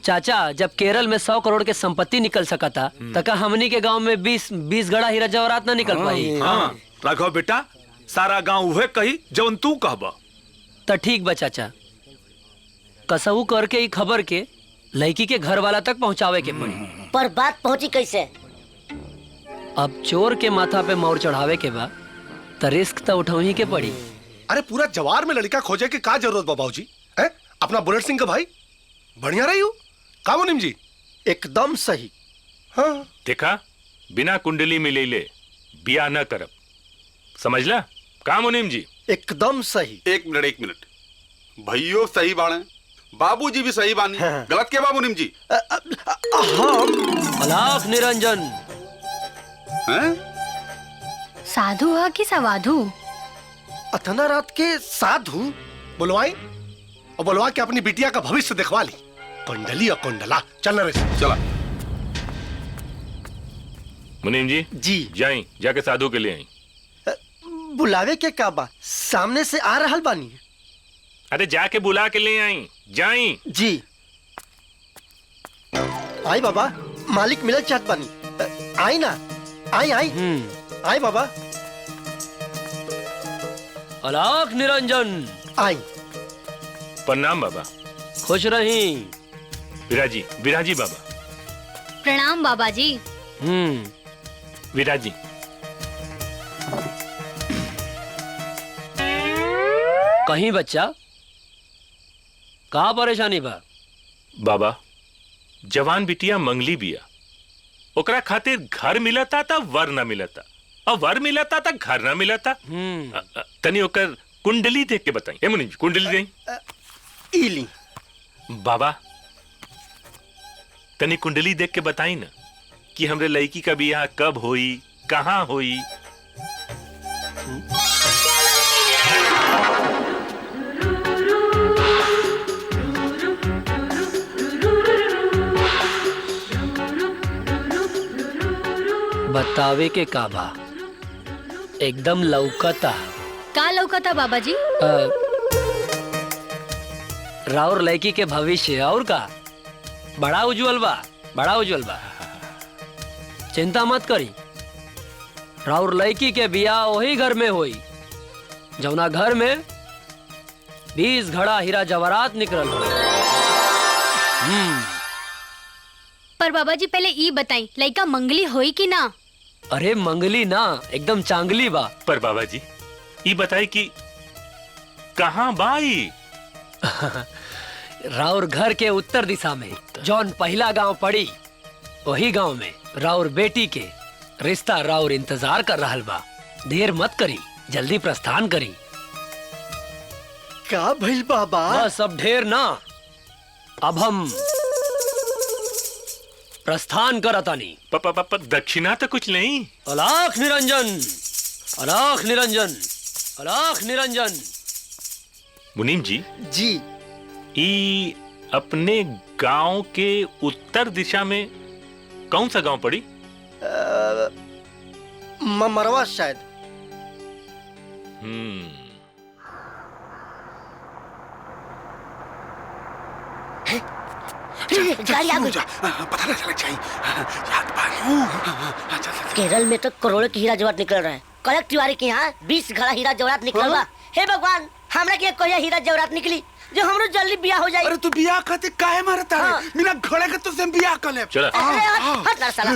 चाचा, जब केरल में 100 करोड़ के संपत्ति निकल सका था, तो का हमनी के गांव में 20 घड़ा हीरा जवाहरात ना निकल पाई? हाँ, राघव बेटा, सारा गांव वह कही जवन तू कहबा। तो ठीक बा चाचा, कसहू करके ही खबर के लड़की के घर वाला तक पहुंचावे के पड़ी। पर बात पहुंची कैसे? अब चोर के माथा पे मोर चढ़ावे के बा तो रिस्क तो उठाही के पड़ी। अरे पूरा जवार में लड़का खोजे की का जरूरत बा बाबूजी? हैं? अपना बुलेट सिंह का भाई बढ़िया रही हो का मुनीम जी? एकदम सही। हाँ देखा, बिना कुंडली मिले ले बिया न करब, समझला का मुनीम जी? एकदम सही। एक मिनट, भैयो सही बाणे, बाबूजी भी सही बानी। गलत के बाबू निम जी? अलाख निरंजन। साधु है कि सवाधु? अथना रात के साधु बुलवाई और बुलवा के अपनी बिटिया का भविष्य दिखवा ली। कुंडली और कुंडला चल रे चला। मुनीम जी जाई, जाके साधु के लिए आई। बुलावे के का बा? सामने से आ रहल बानी। अरे जाके बुला के ले आई, जाई। जी आई बाबा, मालिक मिलल चाहत बानी। आई ना, आई आई आई बाबा। अलाख निरंजन। आई। प्रणाम बाबा। खुश रही। बिराजी, बिराजी बाबा। प्रणाम बाबा जी। विराज जी। कहीं बच्चा का परेशानी बा? बाबा, जवान बिटिया मंगली बिया, ओकरा खातिर घर मिलता था वर न मिलता, और वर मिलता था घर न मिलता। तनी ओकर कुंडली देख के बताई। ए मुनि जी, कुंडली देई। इली बाबा, तनी कुंडली देख के बताई ना कि हमरे लड़की का बियाह कब होई, कहाँ होई। बतावे के का बा? एकदम लौकता। का लौकता बाबा जी? राउर लड़की के भविष्य और का बड़ा उज्जवल बा, बड़ा उज्जवल बा। चिंता मत करी, राउर लड़की के बियाह वही घर में होई जौना घर में 20 घड़ा हीरा जवाहरात निकलल हो। पर बाबा जी पहले ई बताई, लड़का मंगली होई कि ना? अरे मंगली ना, एकदम चांगली बा। पर बाबा जी ये बताई कि कहाँ बाई? राउर घर के उत्तर दिशा में जौन पहला गांव पड़ी, वही गांव में राउर बेटी के रिश्ता राउर इंतजार कर रहल बा। देर मत करी, जल्दी प्रस्थान करी। का भइल बाबा? बस अब ढेर ना, अब हम प्रस्थान करतानी। दक्षिणा तो कुछ नहीं। अलाख निरंजन, अलाख निरंजन, अलाख निरंजन। मुनीम जी जी, ई अपने गांव के उत्तर दिशा में कौन सा गांव पड़ी? मरवा शायद। गाड़ी आ गई। पता ना चला चाहिए। केरल में तो करोड़ों की हीरा जवाहरात निकल रहा है। कलक तिवारी के यहाँ 20 घड़ा हीरा जवाहरात निकल बा। हे भगवान, हमरा के कोई हीरा जवाहरात निकली जो हमरो जल्दी बियाह हो जाए। अरे तू बियाह खातिर काहे मारता है? बिना घोड़े के तुझसे बियाह कर ले। चला। हट ना साला।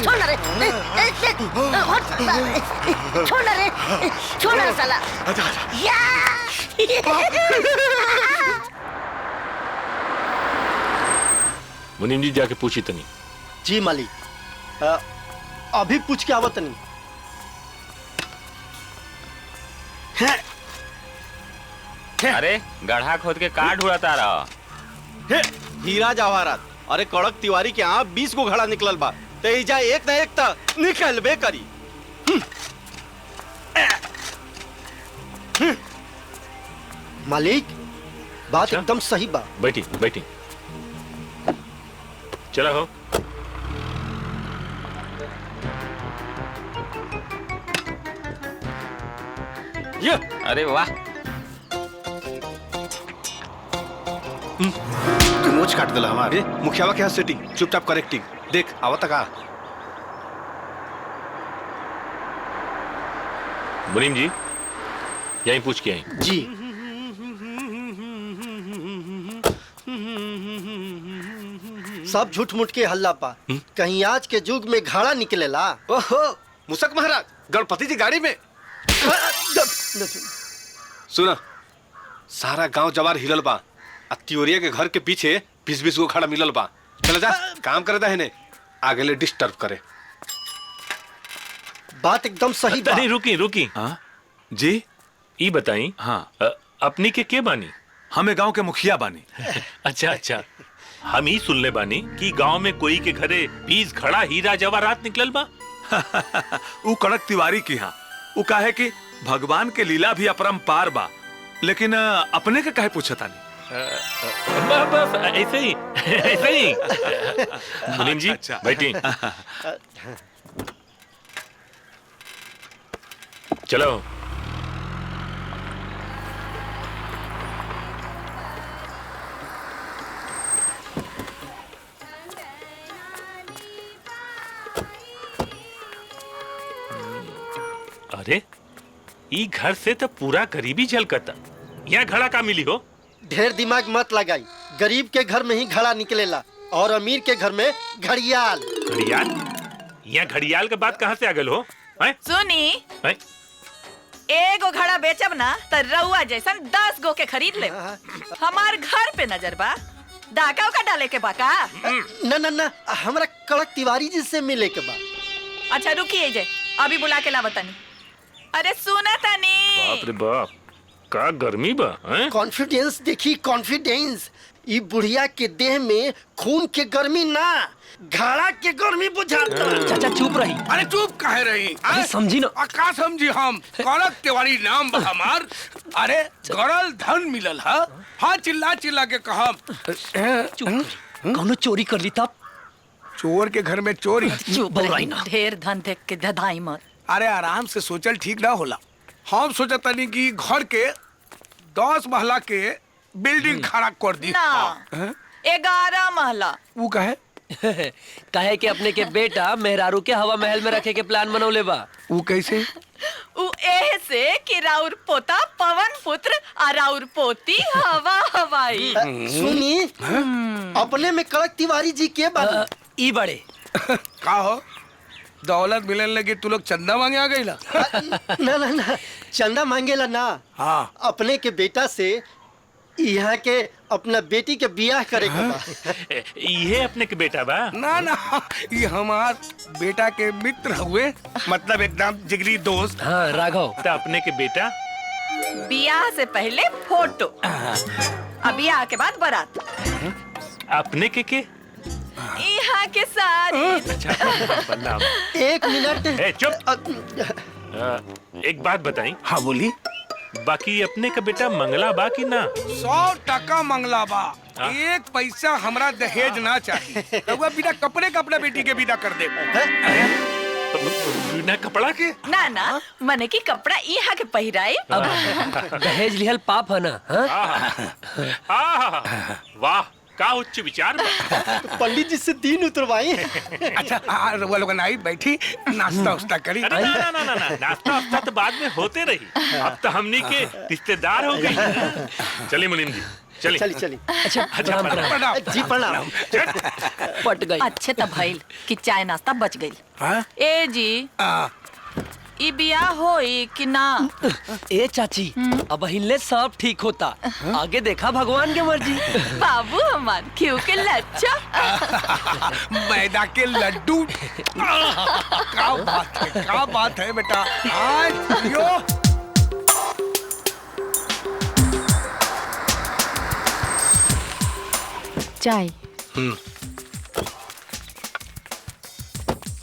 छोड़ ना रे। छोड़ ना रे। छोड़ ना साला। या। मुनीम जी जाके पूछी तनी। जी मालिक, अभी पूछ के आवत नहीं। अरे गड्ढा खोद के काट उड़ाता रहा। हीरा जवाहरात। अरे कड़क तिवारी के यहाँ 20 को घड़ा निकलल बा, तेजा एक न एक ता निकलबे करी। मालिक, बात एकदम सही बा। बैठी बैठी, चला हो। ये अरे वाह, तू नोच काट दिला हमारे। मुखियावा के यहाँ सेटिंग, चुपचाप करेक्टिंग। देख आवत का। मुनीम जी यहीं पूछ के आई। जी। सब झूठ मूठ के हल्ला पा। कहीं आज के युग में घड़ा निकलेला। ओहो, मुसक महाराज, गणपति जी गाड़ी में। सुना, सारा गांव जवार हिलल बा। तिवरिया के घर के पीछे 20-20 को खड़ा मिलल बा। चला जा, काम करे दा है आगे ले डिस्टर्ब करे। बात एकदम सही बा। अरे रुकी रुकी। हाँ जी, ई बताई। हाँ अपनी के बानी? हमें गांव के मुखिया बानी। अच्छा अच्छा, हम ही सुनले बानी कि गांव में कोई के घरे 20 घड़ा हीरा जवाहरात निकलल बा। वो कड़क तिवारी की यहाँ वो काहे कि भगवान के लीला भी अपरंपार बा, लेकिन अपने के काहे पूछता नहीं? बस ऐसे ही ऐसे ही। मुनीम जी बैठी। चलो। अरे ई घर से तो पूरा गरीबी झलकता। यहाँ घड़ा का मिली हो? ढेर दिमाग मत लगाई, गरीब के घर में ही घड़ा निकलेला और अमीर के घर में घड़ियाल। घड़ियाल? यहाँ घड़ियाल के बात कहाँ से आ गल हो? सुनी, हैं? एगो घड़ा बेचब ना तो रउआ जैसन 10 गो के खरीद ले। हमार घर पे नजर बा, डाका उका डाले के बा का? ना हमरा कड़क तिवारी जी से मिले के बा। अच्छा रुकिए जे, अभी बुला के लावतनी। अरे सुना तनी। बाप रे बाप, का गर्मी बा? कॉन्फिडेंस देखी, कॉन्फिडेंस। ई बुढ़िया के देह में खून के गर्मी ना, घड़ा के गर्मी बुझाता। चाचा चुप रही। अरे चुप काहे रही? अरे समझी ना। का समझी हम? कड़क तिवारी नाम बा हमार। अरे गड़ल धन मिलल है। हाँ चिल्ला चिल्ला के कहम। कौनो चोरी कर ली तब? चोर के घर में चोरी? चुप रही ना। ढेर धन देख के धधाई मत। अरे आराम से सोचल ठीक ना होला। हम सोचता नहीं कि घर के 10 महला के बिल्डिंग खड़ा कर दी। ना, 11 महला। वो कहे? कहे कि अपने के बेटा मेहरारू के हवा महल में रखे के प्लान बनौले बा। वो कैसे? उ एह से कि राउर पोता पवन पुत्र और राउर पोती हवा हवाई। सुनी, अपने में कड़क तिवारी जी के बा। ई बड़े का हो? दौलत मिलने लगे तू लोग चंदा मांगे आ गई ला? ना चंदा मांगेला ना। हाँ, अपने के बेटा से यहाँ के अपना बेटी के बियाह करे के बा। ये अपने के बेटा बा? ना ये हमार बेटा के मित्र हुए, मतलब एकदम जिगरी दोस्त। हाँ राघव। तो अपने के बेटा? बियाह से पहले फोटो, अब बियाह के बाद बारात। अपने के? यहाँ के सारी। एक मिनट। ए चुप। एक बात बताई। हाँ बोली। बाकी अपने का बेटा मंगला बा कि ना? 100% मंगला बा। 1 पैसा हमरा दहेज ना चाहिए। रउआ बिना कपड़े का अपना बेटी के विदा कर दे। बिना कपड़ा के? ना मने की कपड़ा यहाँ के पहिराई। दहेज लिहल पाप है ना? वाह, का उच्च विचार बा। तो पंडित जी से दीन उतरवाई। अच्छा रउआ लोगन आई बैठी, नाश्ता उस्ता करी। ना नाश्ता वास्ता तो बाद में होते रही। अब तो हमनी के रिश्तेदार हो गई। चलिए मुनीम जी, चली। अच्छा प्रणाम जी, प्रणाम। पट गई। अच्छे तब भइल कि चाय नाश्ता बच गई। ए जी, ई बियाह होई कि ना? ए चाची, अब हिले सब ठीक होता। आगे देखा भगवान के मर्जी। बाबू हमार क्यों के लच्छा। मैदा के लड्डू। क्या बात है बेटा। आज यो चाय।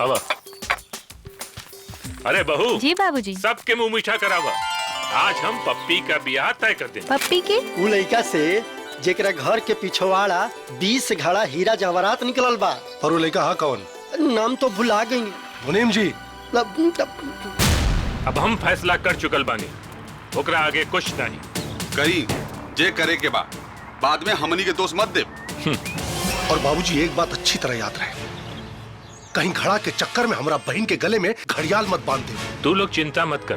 अब अरे बहू। जी बाबूजी। सबके मुंह मीठा करावा। आज हम पप्पी का ब्याह तय कर देंगे। पप्पी के? उ लड़का से जेकरा घर के पिछवाड़ा 20 घड़ा हीरा जवाहरात निकलल बा। और वो लड़का हाँ कौन? नाम तो भुला गई। मुनीम जी। अब हम फैसला कर चुकल बानी, ओकरा आगे कुछ नहीं करी। जे करे के बाद में हमनी के दोस्त मत दे। और बाबूजी एक बात अच्छी तरह याद रहे, कहीं घड़ा के चक्कर में हमारा बहन के गले में घड़ियाल मत बांध दे। तू लोग चिंता मत कर,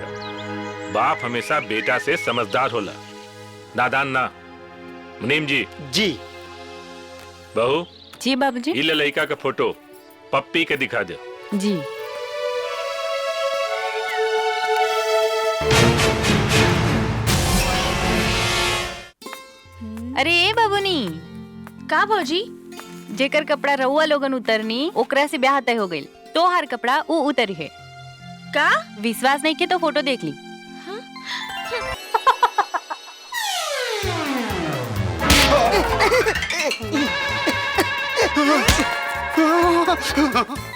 बाप हमेशा बेटा से समझदार होला, नादान ना। मुनीम जी। जी। बहू। जी बाबूजी। ये लड़का का फोटो पप्पी के दिखा दो। जी। अरे ए बाबूनी। का भौजी? जेकर कपड़ा रउआ लोगन उतरनी ओकरा से ब्याह तय हो गइल। तो हर कपड़ा ऊ उतरी है का? विश्वास नहीं के तो फोटो देख ली।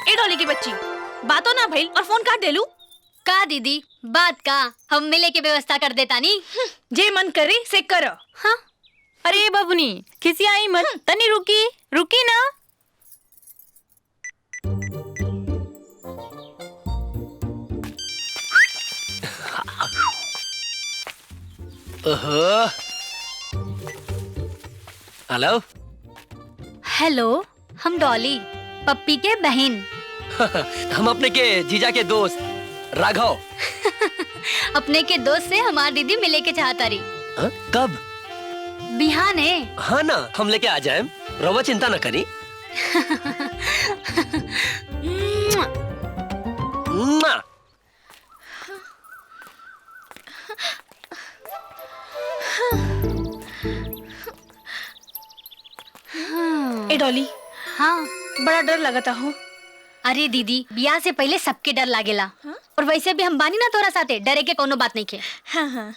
ए डोली की बच्ची, बातों ना भइल और फोन काट देलू। का दीदी बात का, हम मिले के व्यवस्था कर देता नी। जे मन करे से करो। हाँ? अरे बाबूनी किसी आई मत, तनी रुकी ना। हेलो। हेलो, हम डॉली, पप्पी के बहन। हम अपने के जीजा के दोस्त राघव। अपने के दोस्त से हमारी दीदी मिले के चाहता रही। कब? बिहान है। हाँ ना, हम लेके आ जाए, रवा चिंता न करी। मुआ। ए डॉली, हाँ बड़ा डर लगता हो। अरे दीदी, ब्याह से पहले सबके डर लागेला। और वैसे भी हम बानी ना तोरा साथे, डरे के कोनो बात नहीं के। हाँ हाँ।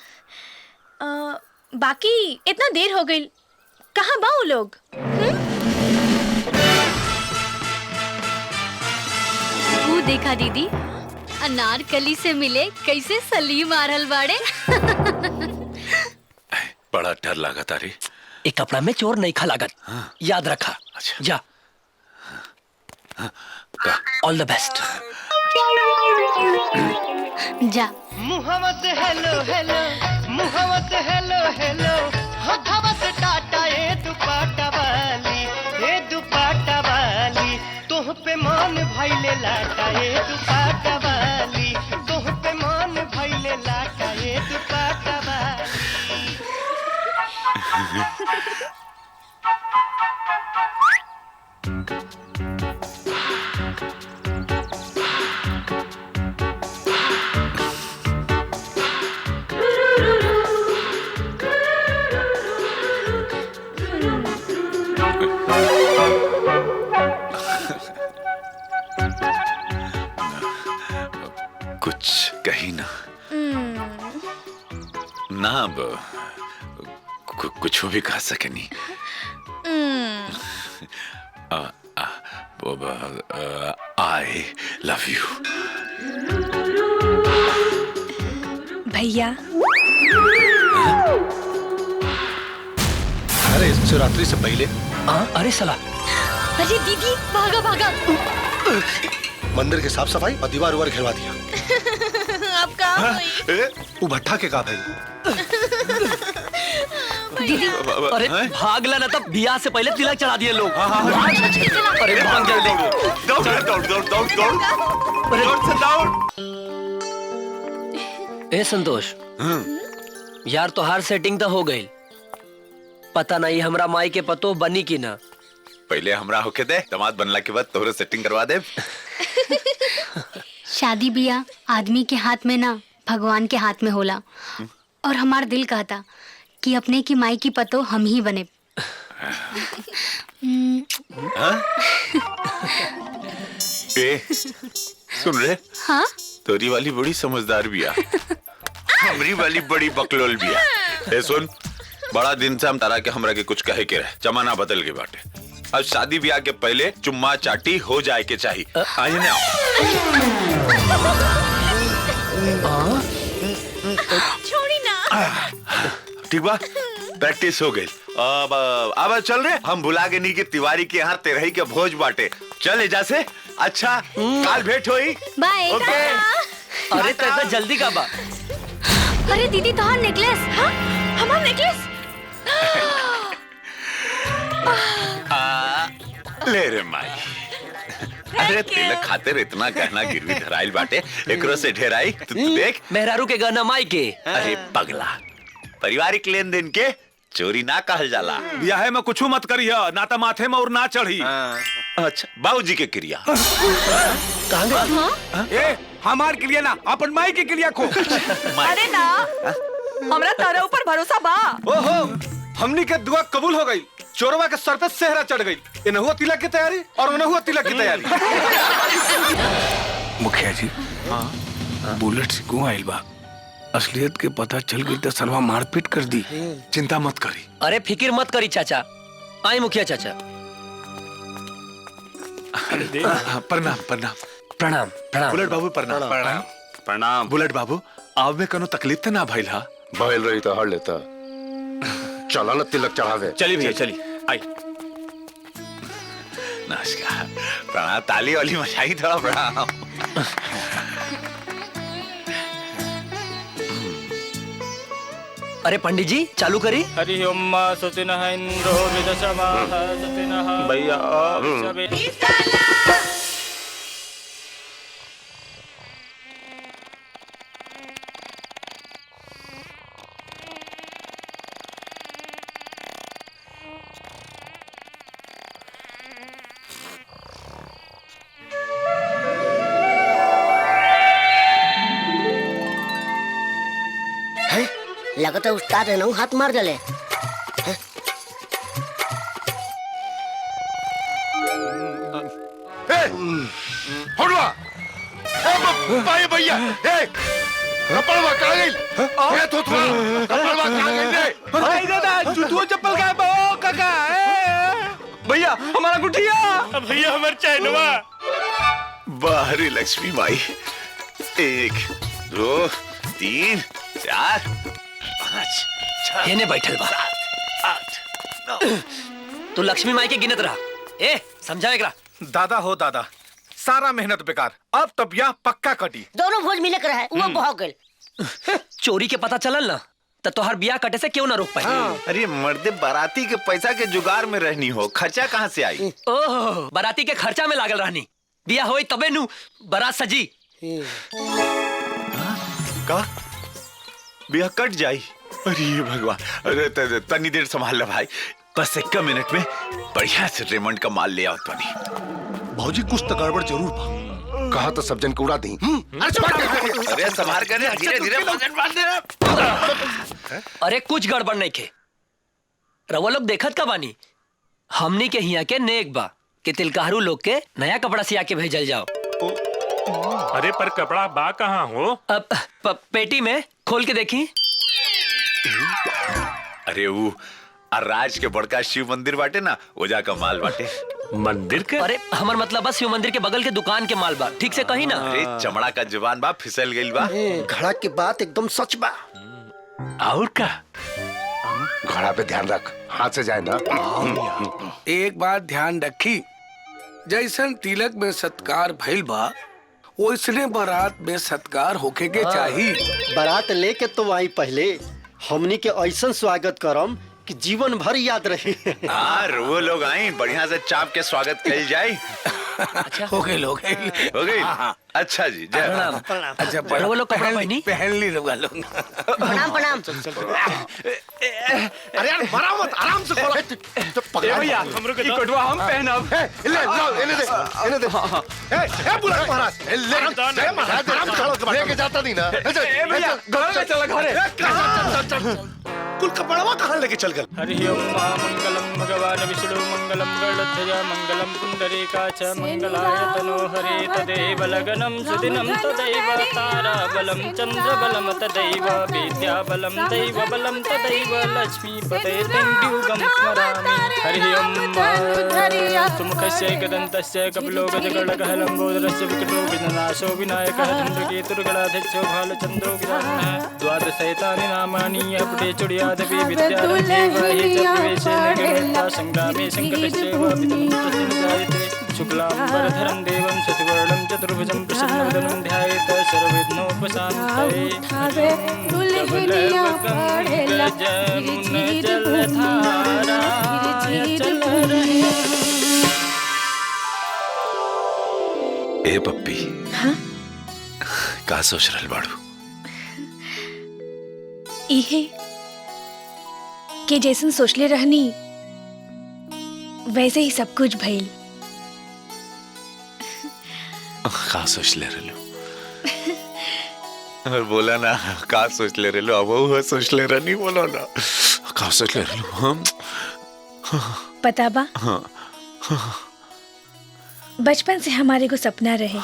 बाकी इतना देर हो गई, कहाँ बा वो लोग? वो देखा दीदी, अनारकली से मिले कैसे सलीम आ रहल बाड़े। बड़ा डर लगा तारी। एक कपड़ा में चोर नहीं खा लागत। याद रखा। अच्छा। जा। ऑल द बेस्ट। जा। Muhammad hello hello, Muhammad hello hello, हथवा से टाटा ए दुपट्टा वाली, ए दुपट्टा वाली, तोह पे मान भइले लाटा ए दुपट्टा वाली, तोह पे मान भइले लाटा ए दुपट्टा वाली। कुछ कही ना ना अब कुछ भी कह सके नहीं। आई लव यू भैया। अरे शिवरात्रि से पहले। अरे सला। अरे दीदी, भागा भागा। मंदिर की साफ सफाई और दीवार उवार घेरवा दिया। अब कहाँ हुई? वो भट्ठा के का भाई। दीदी, अरे भागला ना, तब ब्याह से पहले तिलक चढ़ा दिए लोग। अरे भाग जल्दी। दौड़ दौड़ दौड़ दौड़ दौड़ दौड़ से दौड़। ए संतोष, यार तोहार सेटिंग तो हो गई। पता नहीं हमरा माई के पतो बनी की ना। पहले हमरा होके दे, दामाद बनला के बाद तोहरे सेटिंग करवा दे। शादी ब्याह आदमी के हाथ में ना, भगवान के हाथ में होला। और हमार दिल कहता कि अपने की माई की पतो हम ही बने। ए, सुन रहे? हाँ? तोरी वाली बड़ी समझदार बिया, हमरी वाली बड़ी बकलोल बिया। ए सुन, बड़ा दिन से हम तारा के हमरा के कुछ कहे के रहे, जमाना बदल गए बाटे। अब शादी ब्याह के पहले चुम्मा चाटी हो जाए के चाहिए। आज ने छोड़ी ना। ठीक बा, प्रैक्टिस हो गई। अब चल रहे, हम भुला के नहीं कि तिवारी के यहाँ तेरही के भोज बाटे। चल एजा से। अच्छा, काल भेंट होई। बाय। ओके। अरे तो जल्दी का बा। अरे दीदी, तोहार नेकलेस। हाँ, हमारा नेकलेस। ले रे माई। अरे तिलक खातिर इतना गहना गिरवी धराइल बाटे, एकरो से ढेराई तू देख। मेहरारू के गहना माई के। अरे पगला, पारिवारिक लेन देन के चोरी ना कहल जाला। ब्याह में कुछ मत करिया, ना तो माथे में और ना चढ़ी। अच्छा, बाबूजी के क्रिया। कहाँ गए? ए, हमार क्रिया ना, अपन माई के क्रिया को। अरे ना, हमरा तारा ऊपर भरोसा बा। ओहो, हमनी के दुआ कबूल हो गई। चोरवा के सर पे सेहरा चढ़ गई। इन्हें हुआ तिलक की तैयारी और उन्हें हुआ तिलक की तैयारी। मुखिया जी, बुलेट से क्यों आइल बा? असलियत के पता चल गई तो सरवा मारपीट कर दी। चिंता मत करी। अरे फिक्र मत करी चाचा। आई मुखिया चाचा। प्रणाम प्रणाम प्रणाम प्रणाम। बुलेट बाबू प्रणाम प्रणाम प्रणाम। बुलेट बाबू, आव में कनो तकलीफ तो ना भइल हा? भइल रही तो हर लेता। चला न तिलक चढ़ावे। चली भैया चली। आई नमस्कार। प्रणाम। ताली वाली मचाई थोड़ा। प्रणाम। अरे पंडित जी, चालू करी। हरि ओम सुतिनः इंद्रो विदशमाः सुतिनः भैया। लगता है उस्ताद है ना हाथ मार डाले। हटवा भाई भैया कपड़वा कहाँ गई? ये तो तुम्हारा कपड़वा कहाँ गई रे? भाई दादा जूतुओ चप्पल का बो काका भैया हमारा गुठिया भैया हमार चैनवा। बाहरी लक्ष्मी माई 1 2 3 4 5 6 येने बैठल बा 8 9। तू लक्ष्मी माई के गिनत रहा। ए समझा एकरा। दादा हो दादा, सारा मेहनत बेकार। अब तब यह पक्का कटी। दोनों भोज मिले कर है वो बहुत गल। चोरी के पता चलल ना तो तोहर बियाह कटे से क्यों ना रोक पाई। अरे मर्दे बाराती के पैसा के जुगाड़ में रहनी हो, खर्चा कहाँ से आई? ओह बाराती के खर्चा में लागल रहनी। बियाह होई तबे नु बारात सजी। का बियाह कट जाई? अरे भगवान, अरे तनी देर संभाल ले भाई, बस 1 मिनट में बढ़िया से रेमंड का माल ले आओ तनी। भौजी कुछ तो गड़बड़ जरूर बा। कहा तो सब जन को उड़ा दी। अरे संभाल कर, धीरे धीरे वजन बांध देना। अरे कुछ गड़बड़ नहीं खे। रवा लोग देखत का बानी हमनी के हिया के नेक बा कि तिलकाहरू लोग के नया कपड़ा सिया के भेजल जाओ। अरे पर कपड़ा बा कहाँ हो? अब पेटी में खोल के देखी। अरे वो राज के बड़का शिव मंदिर बाटे ना, ओजा का माल बाटे। मंदिर के? अरे हमार मतलब बस शिव मंदिर के बगल के दुकान के माल बा। ठीक से कही ना। अरे चमड़ा का जुबान बा, फिसल गइल बा। घड़ा के बात एकदम सच बा। और का? घड़ा पे ध्यान रख, हाथ से जाए ना। एक बात ध्यान रखी, जैसन तिलक में सत्कार भइल बा वैसने बारात में सत्कार होके के चाहिए। बारात लेके तो आई पहले हमनी के ऐसा स्वागत करम कि जीवन भर याद रहे। हाँ वो लोग आए, बढ़िया से चाप के स्वागत कल जाए। अच्छा हो गए लोग हो गई। अच्छा जी जय प्रणाम। अच्छा वो लोग कपड़ा पहन ली लोग। प्रणाम प्रणाम। अरे यार मरा मत, आराम से खोलो। भैया हमरो के कटवा हम पहनब। ले लो इन्हें दे ए बुला महाराज ले महाराज आराम से खोलो, लेके जाता नहीं ना। ए भैया घर ले चल घरे। चल कुल कपड़वा कहाँ लेके चल गए? हरि ओम मंगलम भगवान विष्णु मंगलम गरुड़ध्वज मंगलम पुंडरीकाक्ष मंगलाय तनो हरे तदेव लगनम सुदिनम तदैव ताराबलम चंद्रबलम तदैव विद्याबलम दैवबलम तदैव लक्ष्मीपते तंडुगं स्मरामि। हरि ओम सुमुखस्य एकदन्तस्य कपिलो गजगणकः लम्बोदरस्य विकटो विघ्ननाशो विनायकः धूम्रकेतुर्गणाध्यक्षो भालचन्द्रो गिरान्नः। द्वादशैतानि नामानि अपटे चुडियादपि विद्यारम्भे च प्रवेशेन गणिता संग्रामे संकटस्य वापितुं जायते। शुक्लांबरधरं देवं शशिवर्णं चतुर्भुजं प्रसन्नवदनं ध्यायेत सर्वविघ्नोपशान्तये। जमुन जलधारा चल रही। ए पप्पी, हाँ? का सोच रहल बाड़ू? इहे के जैसन सोचले रहनी वैसे ही सब कुछ भइल। का सोच ले रहलू? और बोला ना का सोच ले रहलू? अब वो सोच ले रहनी, बोलो ना का सोच ले रहलू? हम पता बा हाँ बचपन से हमारे को सपना रहे।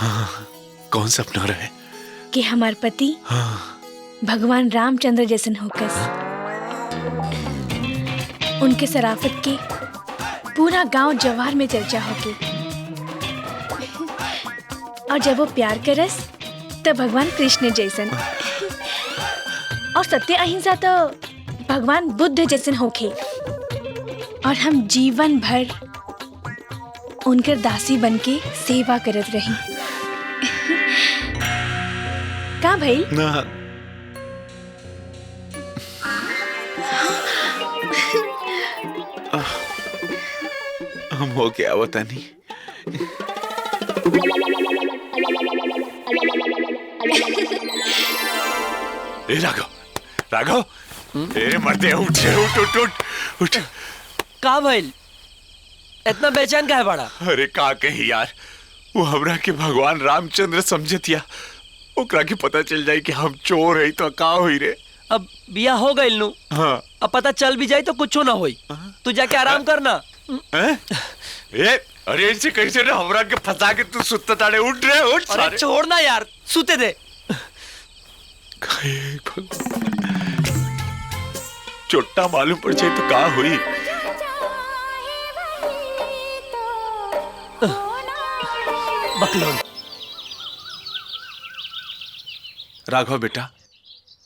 कौन सपना रहे? कि हमार पति भगवान रामचंद्र जैसन होकस। उनके शराफत की पूरा गांव जवार में चर्चा होगी। और जब वो प्यार करस तो भगवान कृष्ण जैसन, और सत्य अहिंसा तो भगवान बुद्ध जैसन होके। और हम जीवन भर उनकर दासी बनके सेवा करत रही। का भाई? ना हम हो क्या बता नहीं। ए राघव, राघव, ए मर्दे उठ उठ उठ उठ उठ। का भइल? इतना बेचैन काहे बड़ा? अरे का कही यार, वो हमरा के भगवान रामचंद्र समझतिया, ओकरा के पता चल जाए कि हम चोर है तो का होई रे। अब बिया हो गई नू। हाँ। अब पता चल भी जाए तो कुछ ना होई। तू जाके आराम करना। अरे इनसे कैसे ना हमरा के फंसा के तू सुत्ता ताड़े उठ रहे उठ अरे सारे। छोड़ना यार, सूते दे। चोट्टा मालूम पड़ जाए तो का हुई। बकलोल। राघव बेटा,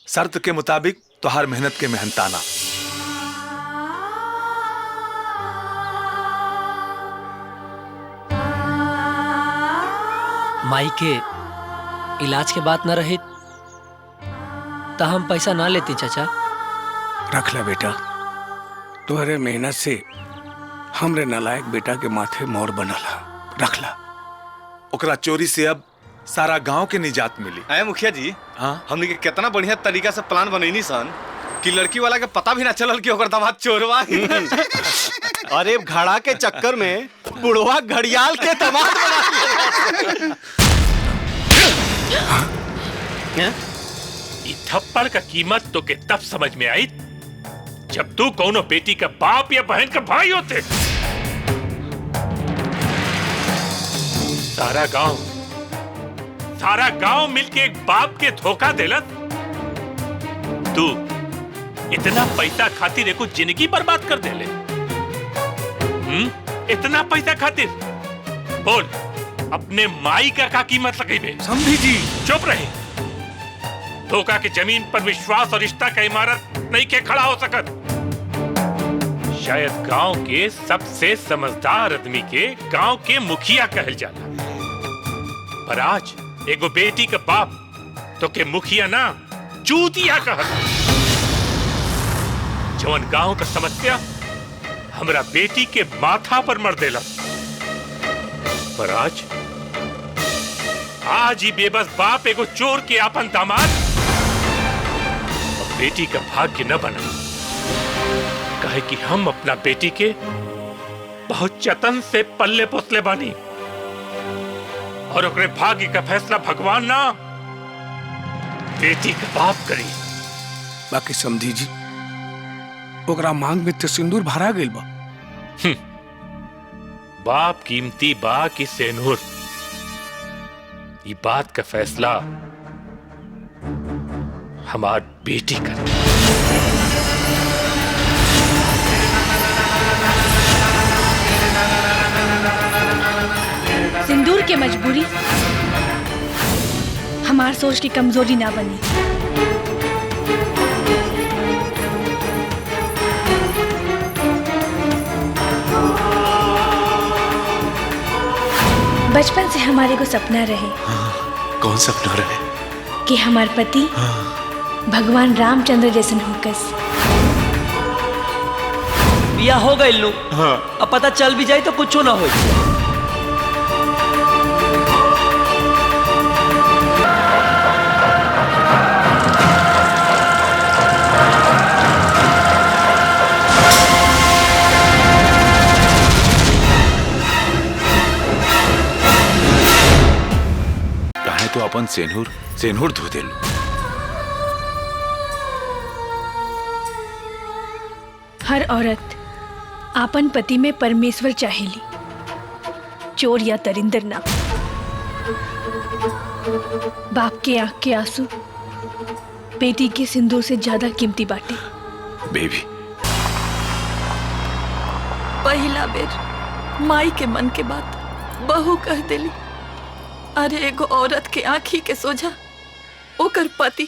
शर्त के मुताबिक तुहार मेहनत के मेहनताना। माई के इलाज के बात न रही तो हम पैसा ना लेते चाचा। रख ला बेटा, तुम्हारे मेहनत से हमरे नालायक बेटा के माथे मोर बनला। रख ला। ओकरा चोरी से अब सारा गांव के निजात मिली। अरे मुखिया जी, हाँ हमने के कितना बढ़िया तरीका से प्लान बनैनी सन कि लड़की वाला के पता भी ना चलल कि ओकर दामाद चोरवा। अरे घड़ा के चक्कर में बुढ़वा घड़ियाल के दामाद बना दिया। थप्पड़ का कीमत तो के तब समझ में आई जब तू कौनो बेटी का बाप या बहन का भाई होते। सारा गांव मिलके एक बाप के धोखा देलत। तू इतना पैसा खातिर एको जिंदगी बर्बाद कर देले। इतना पैसा खातिर बोल अपने माई का कीमत लगेबे? समझी जी। चुप रहे। धोखा के जमीन पर विश्वास और रिश्ता का इमारत नहीं के खड़ा हो सकत। शायद गांव के सबसे समझदार आदमी के गांव के मुखिया कहल जाला, पर आज एगो बेटी का बाप तो के मुखिया ना चूतिया कहत। जवन गांव का समस्या हमरा बेटी के माथा पर मर देला, पर आज ही बेबस बाप एगो चोर के आपन दामाद और बेटी का भाग्य न बना। कहे कि हम अपना बेटी के बहुत जतन से पल्ले पोसले बानी और ओकरे भाग्य का फैसला भगवान ना बेटी का बाप करी। बाकी समझी जी, ओकरा मांग में तो सिंदूर भरा गइल बा। बाप कीमती बा की सेनूर, ये बात का फैसला हमार बेटी कर। सिंदूर के मजबूरी हमार सोच की कमजोरी ना बनी। बचपन से हमारे को सपना रहे। कौन सपना रहे? कि हमार पति भगवान रामचंद्र जैसन होकस। बिया हो गई लू। अब पता चल भी जाए तो कुछ ना हो। तो अपन सेनूर धो दे लो। हर औरत आपन पति में परमेश्वर चाहेली, चोर या दरिंदर ना। बाप के आंख के आंसू बेटी के सिंदूर से ज्यादा कीमती बाटे। बेबी, पहला बेर माई के मन के बात बहू कह देली। अरे एगो औरत के आँखी के सोझा ओकर पति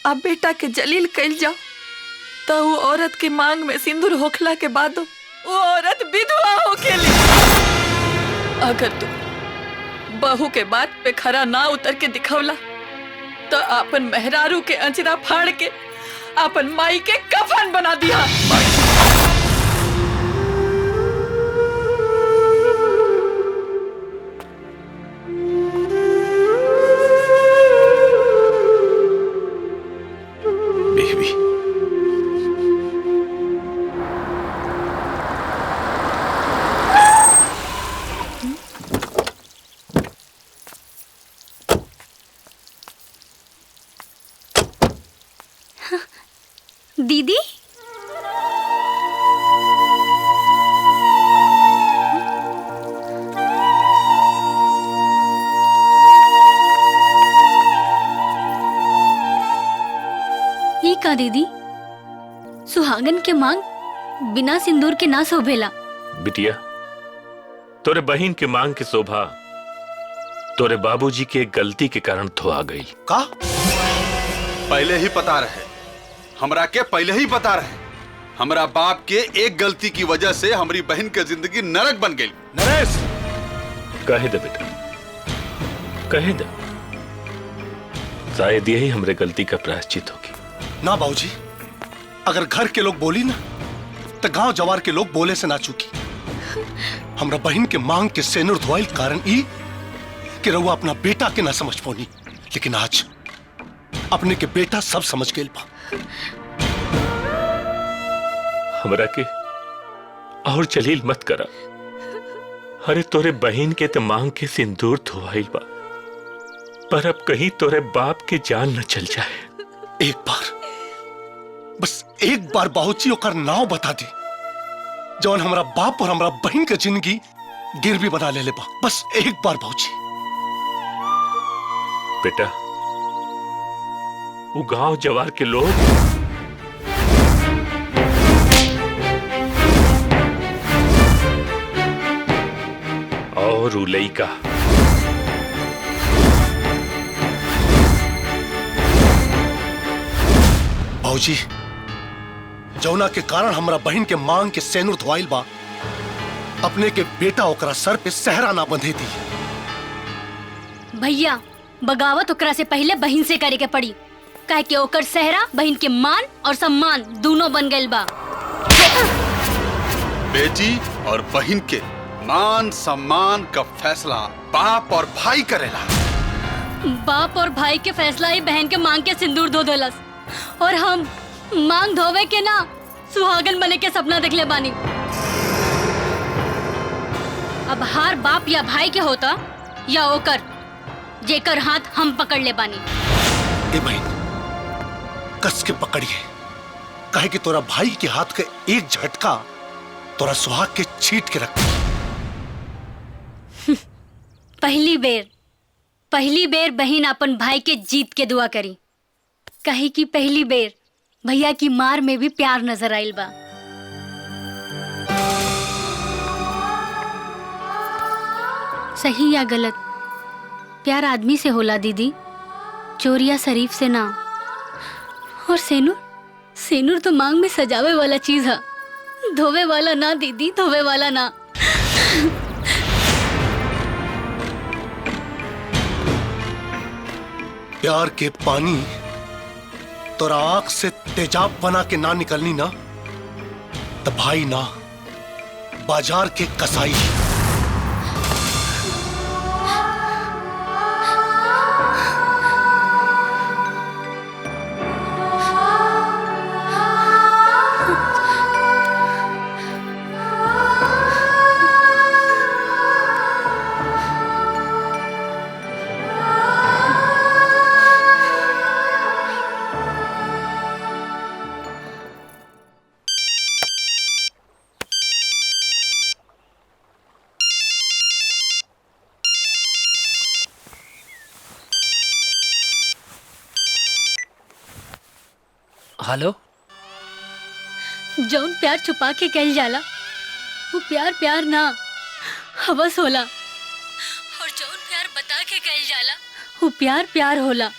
अब बेटा के जलील कैल जाओ तो वो औरत के मांग में सिंदूर होखला के बाद वो औरत विधवा होकेली। अगर तू बहू के बात पे खरा ना उतर के दिखवला तो आपन मेहरारू के अंचरा फाड़ के आपन माई के कफन बना दिया। दीदी ई का दीदी सुहागन के मांग बिना सिंदूर के ना शोभेला। बिटिया तोरे बहन के मांग की शोभा तोरे बाबूजी के गलती के कारण धोआ गई। का पहले ही पता रहे, हमरा के पहले ही पता रहे। हमरा बाप के एक गलती की वजह से हमारी बहन की जिंदगी नरक बन गई। नरेश कहे दे बेटा, कहे दे, शायद यही हमरे गलती का प्रायश्चित होगी। ना बाबूजी, अगर घर के लोग बोली ना तो गांव जवार के लोग बोले से ना चूकी। हमरा बहन के मांग के सेनुर धोइल कारण ई कि रहुआ अपना बेटा के ना समझ पौनी, लेकिन आज अपने के बेटा सब समझ गए बा। हमरा के और जलील मत करा। अरे तोरे बहन के तो मांग के सिंदूर धोवाइल बा, पर अब कहीं तोरे बाप के जान न चल जाए। एक बार, बस एक बार बाबूजी ओकर नाव बता दी जौन हमारा बाप और हमारा बहन के जिंदगी गिरवी बना ले बा। बस एक बार बाबूजी। बेटा वो गांव जवार के लोग और उलई का बाबूजी, जौना के कारण हमरा बहन के मांग के सेनुर धोइल बा, अपने के बेटा ओकरा सर पे सहरा ना बंधे दी। भैया बगावत ओकरा से पहले बहन से करे के पड़ी, काहे कि ओकर सहरा बहन के मान और सम्मान दोनों बन गइल बा। बेटी और बहन के मान सम्मान का फैसला बाप और भाई करेला। बाप और भाई के फैसला ही बहन के मांग के सिंदूर धो देलस, और हम मांग धोवे के ना सुहागन बने के सपना देखले बानी। अब हार बाप या भाई के होता या ओकर जेकर हाथ हम पकड़ ले बानी। ए बहन, कस के पकड़िए, काहे कि तोरा भाई के हाथ का एक झटका तोरा सुहाग के छीट के रख। पहली बेर बहन अपन भाई के जीत के दुआ करी, कहे कि पहली बेर भैया की मार में भी प्यार नजर आइल बा। सही या गलत, प्यार आदमी से होला दीदी, चोर या शरीफ से ना। और सेनुर तो मांग में सजावे वाला चीज है, धोवे वाला ना दीदी, धोवे वाला ना। प्यार के पानी तोरा आंख से तेजाब बना के ना निकलनी ना, तो भाई ना बाजार के कसाई। हेलो। जौन प्यार छुपा के कल जाला वो प्यार ना हवस होला, और जौन प्यार बता के कल जाला वो प्यार होला।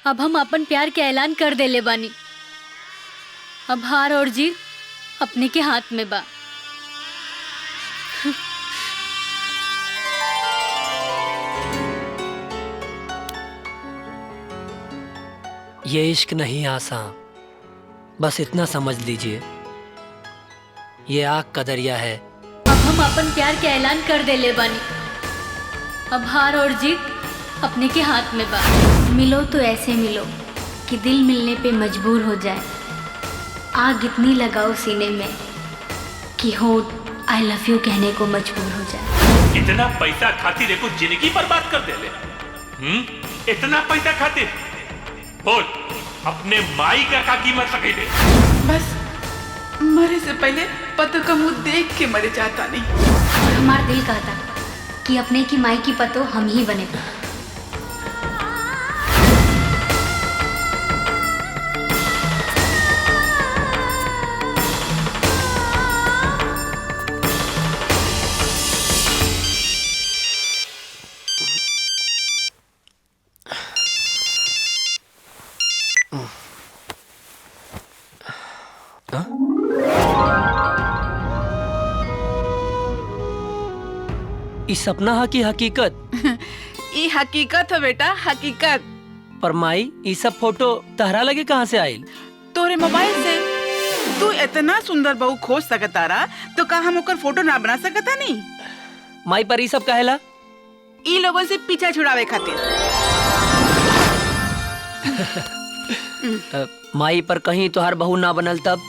अब हम अपन प्यार के ऐलान कर देले बानी। अब हार और जीत अपने के हाथ में बा। ये इश्क नहीं आसान, बस इतना समझ लीजिए, ये आग का दरिया है। अब हम अपन प्यार के ऐलान कर देले बानी। अब हार और जीत अपने के हाथ में बा। मिलो तो ऐसे मिलो कि दिल मिलने पे मजबूर हो जाए। आग इतनी लगाओ सीने में कि होठ आई लव यू कहने को मजबूर हो जाए। इतना पैसा खातिर एको जिंदगी बर्बाद कर देले। इतना पैसा खातिर बोल अपने माई का कीमत सकेले। बस मरे से पहले पतो का मुंह देख के मरे चाहता नहीं। और हमार दिल कहता कि अपने की माई की पतो हम ही बने। इस सपना हा की हकीकत? ये हकीकत है बेटा, हकीकत। पर माई ये सब फोटो तहरा लगे कहाँ से आयल? तोरे मोबाइल से। तू इतना सुंदर बहू खोज सकता रहा तो का हम ओकर फोटो ना बना सकता नहीं? माई पर ये सब कहेला? ई लोगों से पीछा छुड़ावे खातिर। माई पर कहीं तोहार बहू ना बनल तब?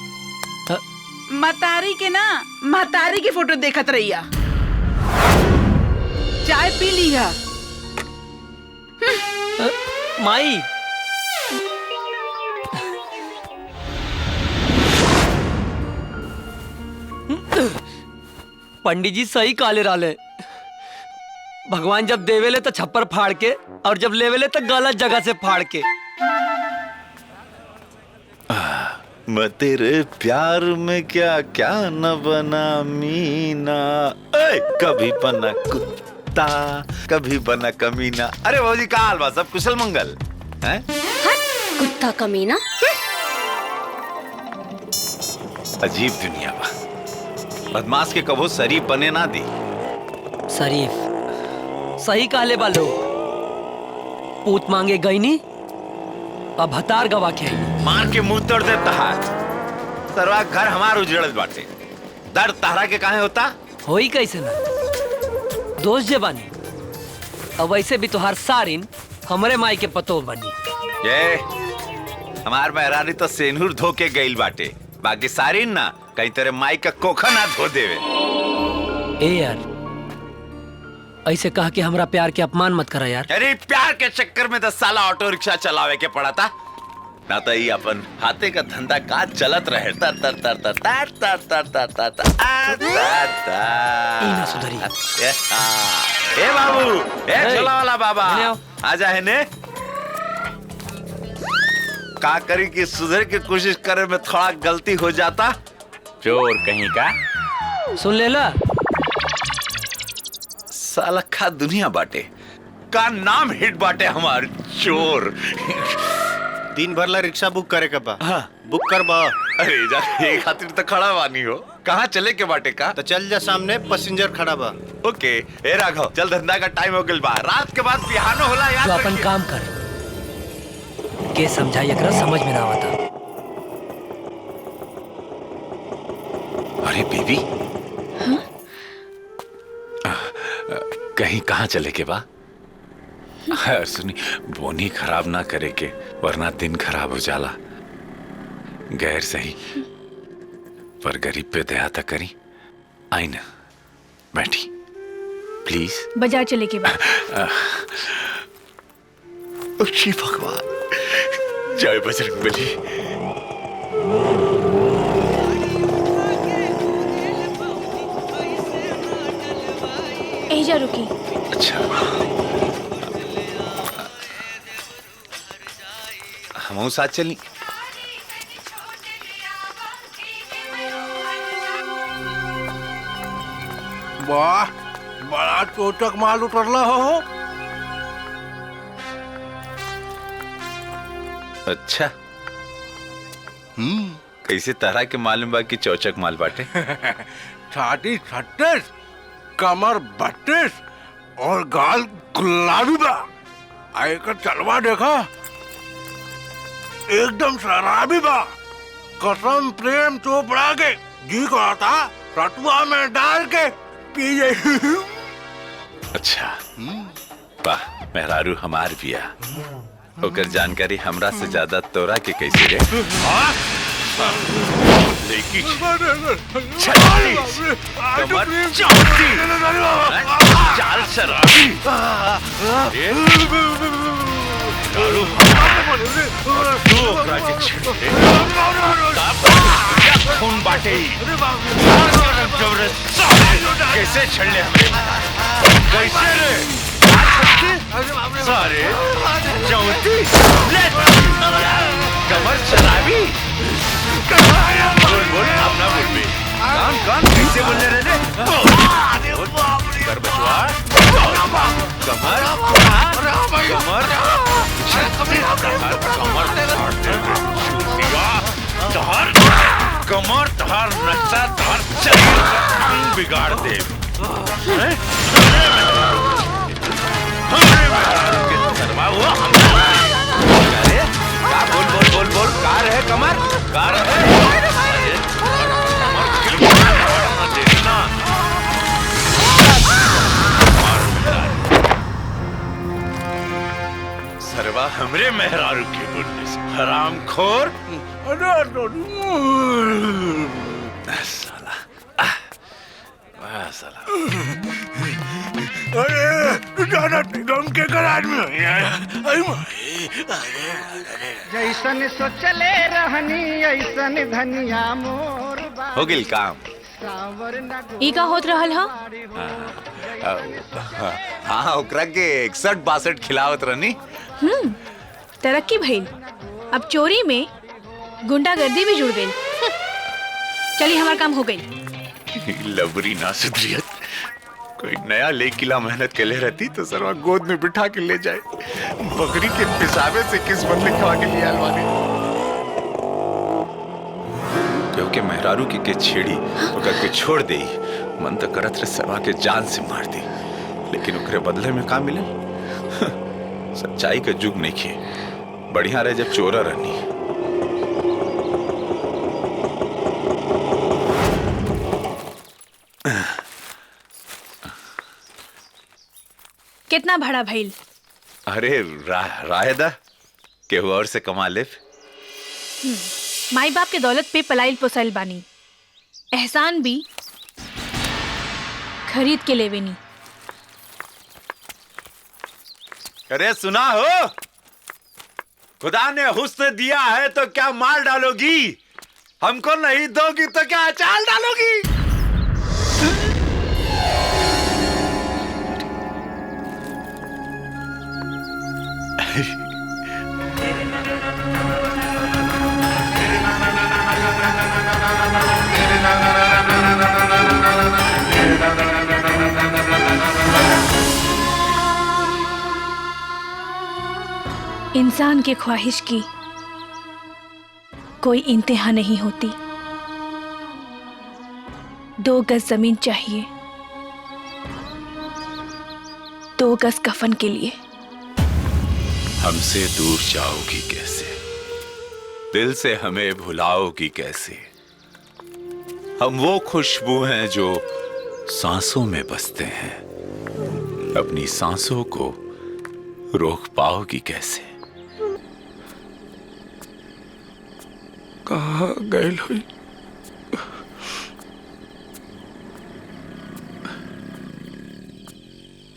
मतारी के ना, मतारी की फोटो देखत रहिया। चाय पी लिया। माई पंडित जी सही काले राले। भगवान जब देवेले तो छप्पर फाड़ के और जब लेवेले तो गलत जगह से फाड़ के। मैं तेरे प्यार में क्या क्या न बना मीना। कभी बना कुत्ता, कभी बना कमीना। अरे भाजी का हाल बा? सब कुशल मंगल हैं? कुत्ता कमीना। अजीब दुनिया बा। बदमाश के कबो शरीफ बने ना दी। शरीफ सही काले बालो। पूत मांगे गई नी अब हतार गवा के आई। मार के मुंह तोड़ दे तहार। सरवा घर हमार उजड़त बाटे। दर्द तहरा के काहे होता? होई कैसे ना, दोस्त जे बानी। अब वैसे भी तोहार सारिन हमरे माई के पतो बनी। ये हमार मेहरानी तो सेनूर धो के गईल बाटे। बाकी सारिन ना कहीं तेरे माई का कोखा ना धो देवे। ए यार ऐसे कहा कि हमरा प्यार के अपमान मत करा यार। अरे प्यार के चक्कर में 10 साल ऑटो रिक्शा चलावे के पड़ा था ना। तो ये अपन हाथे का धंधा का चलत रहे। तर तर तर तर तर तर तर तर तर सुधरी। ए बाबू, ए चला वाला बाबा आजा है ने। का करी कि सुधर की कोशिश करे में थोड़ा गलती हो जाता। चोर कहीं का। सुन लेला साला खा दुनिया बाटे का नाम हिट बाटे हमार चोर। दिन भर ला रिक्शा बुक करे के बा। हाँ। बुक कर बा। अरे जा ये खातिर तो खड़ा बानी हो। कहाँ चले के बाटे का? तो चल जा, सामने पैसेंजर खड़ा बा। ओके ए राघव चल, धंधा का टाइम हो गइल बा। रात के बाद बिहानो होला याद जो अपन रखिए। काम कर के समझाई एकरा समझ में ना आवता। अरे बेबी कहीं कहाँ चले के बा? सुनी बोनी खराब ना करे के वरना दिन खराब हो जाला। गैर सही पर गरीब पे दया तक करी। आई ना बैठी प्लीज। बाजार चले के बाद श्री भगवान जय बजरंगबली। एजा रुकी। अच्छा हम साथ चली। वाह बड़ा चोचक माल उतरला हो। अच्छा कैसे तरह के मालूम बा कि चौचक माल बाटे? छाती 36, कमर 32 और गाल गुलाबी बा। आयकर चलवा देखा एकदम शराबी बा। कसम प्रेम चोपड़ा के जी को आता रतुआ में डाल के पी जाए। अच्छा वाह मेहरारू हमार बिया। ओकर जानकारी हमरा से ज्यादा तोरा के कैसे रे? लेकी चाल शराबी तू ओकरा के छेड़े खून बाटे कैसे छेड़ले हमरे कैसे रे सारे चौथी कमर शराबी बोल बोल अपना बोल बे कान कैसे बोलने रहे कर बचवा कमर कमर तहार नक्शा तहार शरीर का अंग बिगाड़ दे बोल बोल बोल बोल कार है कमर कार है सरवा हमरे मेहरारू के गुंडे से हराम खोर साला अरे दादा गम के करार में जैसन सोचले रहनी ऐसन धनिया मोर हो गिल काम ई का होत रहल ह हाँ ओकरा के 61-62 खिलावत रहनी तरक्की भइल अब चोरी में गुंडागर्दी भी जुड़ गई चलिए हमारा काम हो गई लबरी ना सुधरियत कोई नया ले किला मेहनत के ले रहती तो सरवा गोद में बिठा के ले जाए बकरी के पिसाबे से किस्मत लिखवा के लिए अलवाने क्योंकि मेहरारू के छेड़ी ओकर के छोड़ दे मन तो करत रहे सरवा के जान से मार दी लेकिन ओकरे बदले में का मिले सच्चाई का जुग नहीं खे बढ़िया रहे जब चोरा रहनी कितना भाड़ा भइल अरे राहेदा केहू और से कमा ले माई बाप के दौलत पे पलाइल पोसाइल बानी एहसान भी खरीद के लेवेनी अरे सुना हो खुदा ने हुस्न दिया है तो क्या मार डालोगी हमको नहीं दोगी तो क्या अचार डालोगी इंसान की ख्वाहिश की कोई इंतहा नहीं होती 2 गज जमीन चाहिए 2 गज कफन के लिए हमसे दूर जाओगी कैसे दिल से हमें भुलाओगी कैसे हम वो खुशबू हैं जो सांसों में बसते हैं अपनी सांसों को रोक पाओगी कैसे कहाँ गए हुई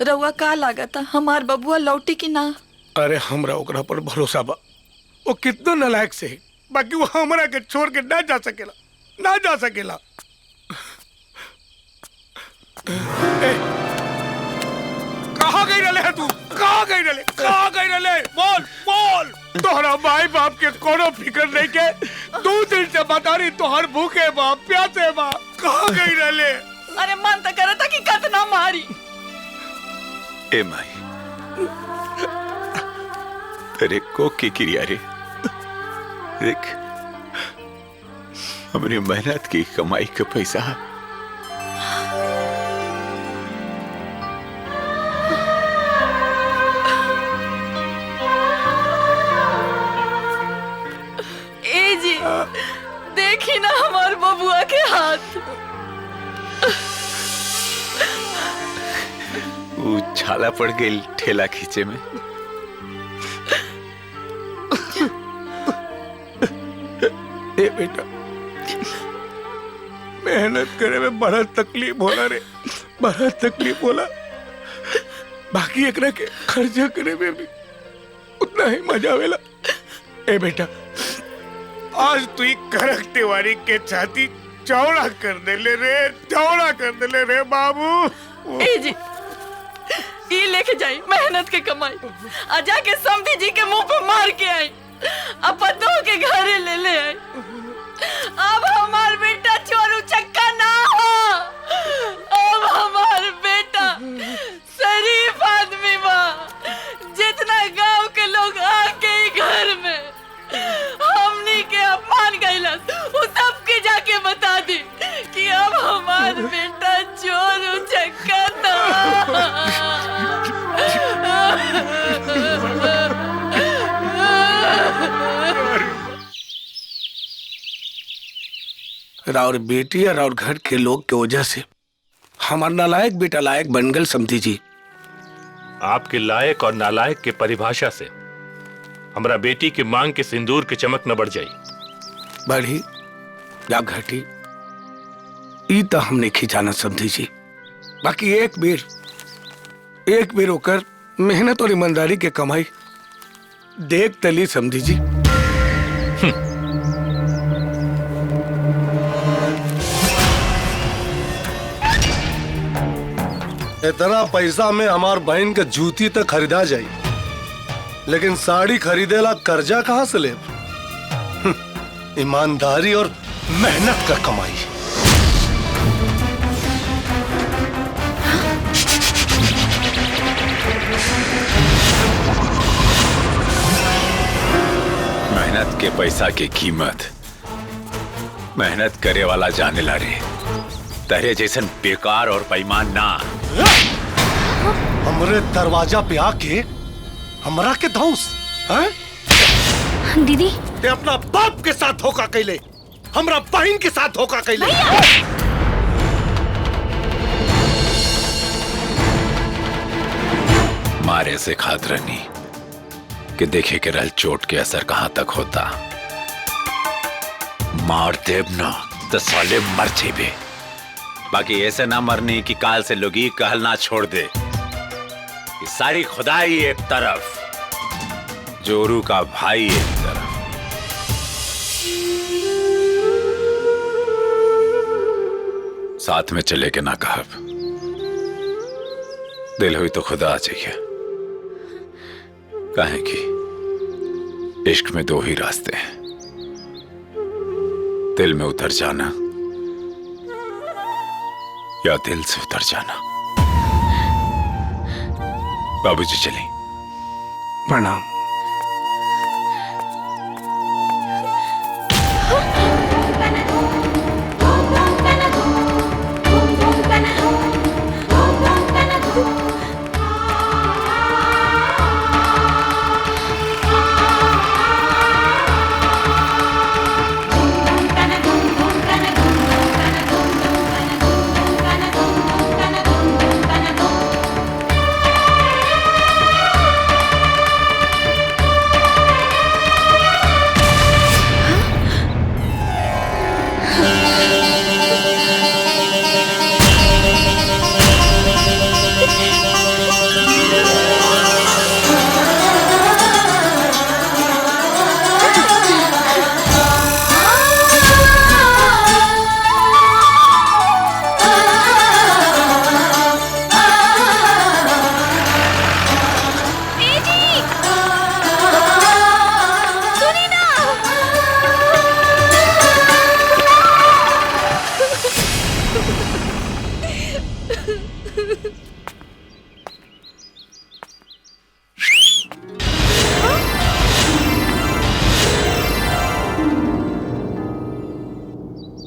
रउआ का लागता हमार बबुआ लौटी की ना अरे हमरा ओकरा पर भरोसा बा वो कितना नालायक से है बाकी वो हमरा के छोड़ के ना जा सकेला ना जा सकेला कहाँ गई रले है तू कहाँ गई रले बोल बोल तोहरा माई बाप के कोनो फिक्र नहीं के 2 दिन से बता रही तोहर भूखे बा प्यासे बा कहाँ गई रले अरे मन तो करता कि कतना मारी ए माई तेरे को की क्रिया रे देख हमारी मेहनत की कमाई का पैसा ए जी देखी ना हमार बबुआ के हाथ वो छाला पड़ गई ठेला खींचे में ए बेटा मेहनत करे में बड़ा तकलीफ होला रे बड़ा तकलीफ होला बाकी एकरा के खर्चा करे में भी उतना ही मजा आवेला ए बेटा, आज तू ही करक तिवारी के छाती चौड़ा कर दे ले रे, चौड़ा कर दे ले रे बाबू। ए जी, ये लेके जाई मेहनत के कमाई, आ जाके समधी जी के मुंह पे मार के आई, अब पतों के घरे ले आई। अब हमार बेटा चोर उचक्का ना हो, अब हमार बेटा शरीफ आदमी बा। जितना गांव के लोग आके ही घर में हमनी के अपमान कैलस, वो सबके जाके बता दी कि अब हमार बेटा चोर उचक्का ना। राउर बेटी और राउर घर के लोग के वजह से हमारा नालायक बेटा लायक बन गल समझी जी। आपके लायक और नालायक के परिभाषा से हमरा बेटी की मांग के सिंदूर की चमक न बढ़ जाई। बढ़ी या घटी ई तो हमने खिंचाना समझी जी। बाकी एक बेर होकर मेहनत और ईमानदारी के कमाई देख तली समझी जी। इतना पैसा में हमार बहन के जूती तक खरीदा जाई, लेकिन साड़ी खरीदेला कर्जा कहाँ से ले? ईमानदारी और मेहनत का कमाई। मेहनत के पैसा की कीमत मेहनत करे वाला जाने ला रे। तेरे जैसन बेकार और बेईमान ना। हमरे दरवाजा पे आके हमरा के धौंस हैं? दीदी ते अपना बाप के साथ धोखा कैले, हमरा बहन के साथ धोखा कैले। मारे से खात रहनी कि देखे के रल चोट के असर कहां तक होता। मार देव ना तो साले मर जेबे। बाकी ऐसे ना मरनी कि काल से लोग कहल ना छोड़ दे। सारी खुदाई एक तरफ, जोरू का भाई एक तरफ। साथ में चले के ना कहब, दिल हुई तो खुदा आ जाइए। काहे कि इश्क में दो ही रास्ते हैं, दिल में उतर जाना या दिल से उतर जाना। बाबूजी चलें। प्रणाम।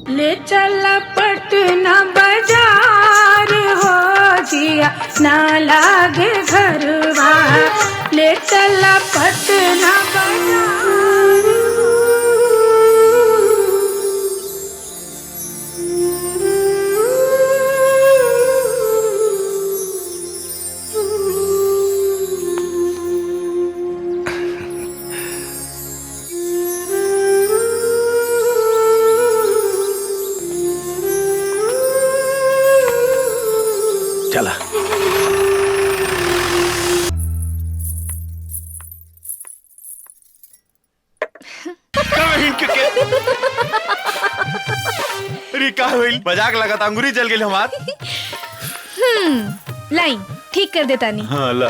ले चला पटना बाजार हो जिया ना लागे घरवा। ले चला पटना बाजार। चला। अरे का होइल मजाक लगा था अंगूरी जल गेल हमार। लाई ठीक कर देता नहीं। हाँ ला।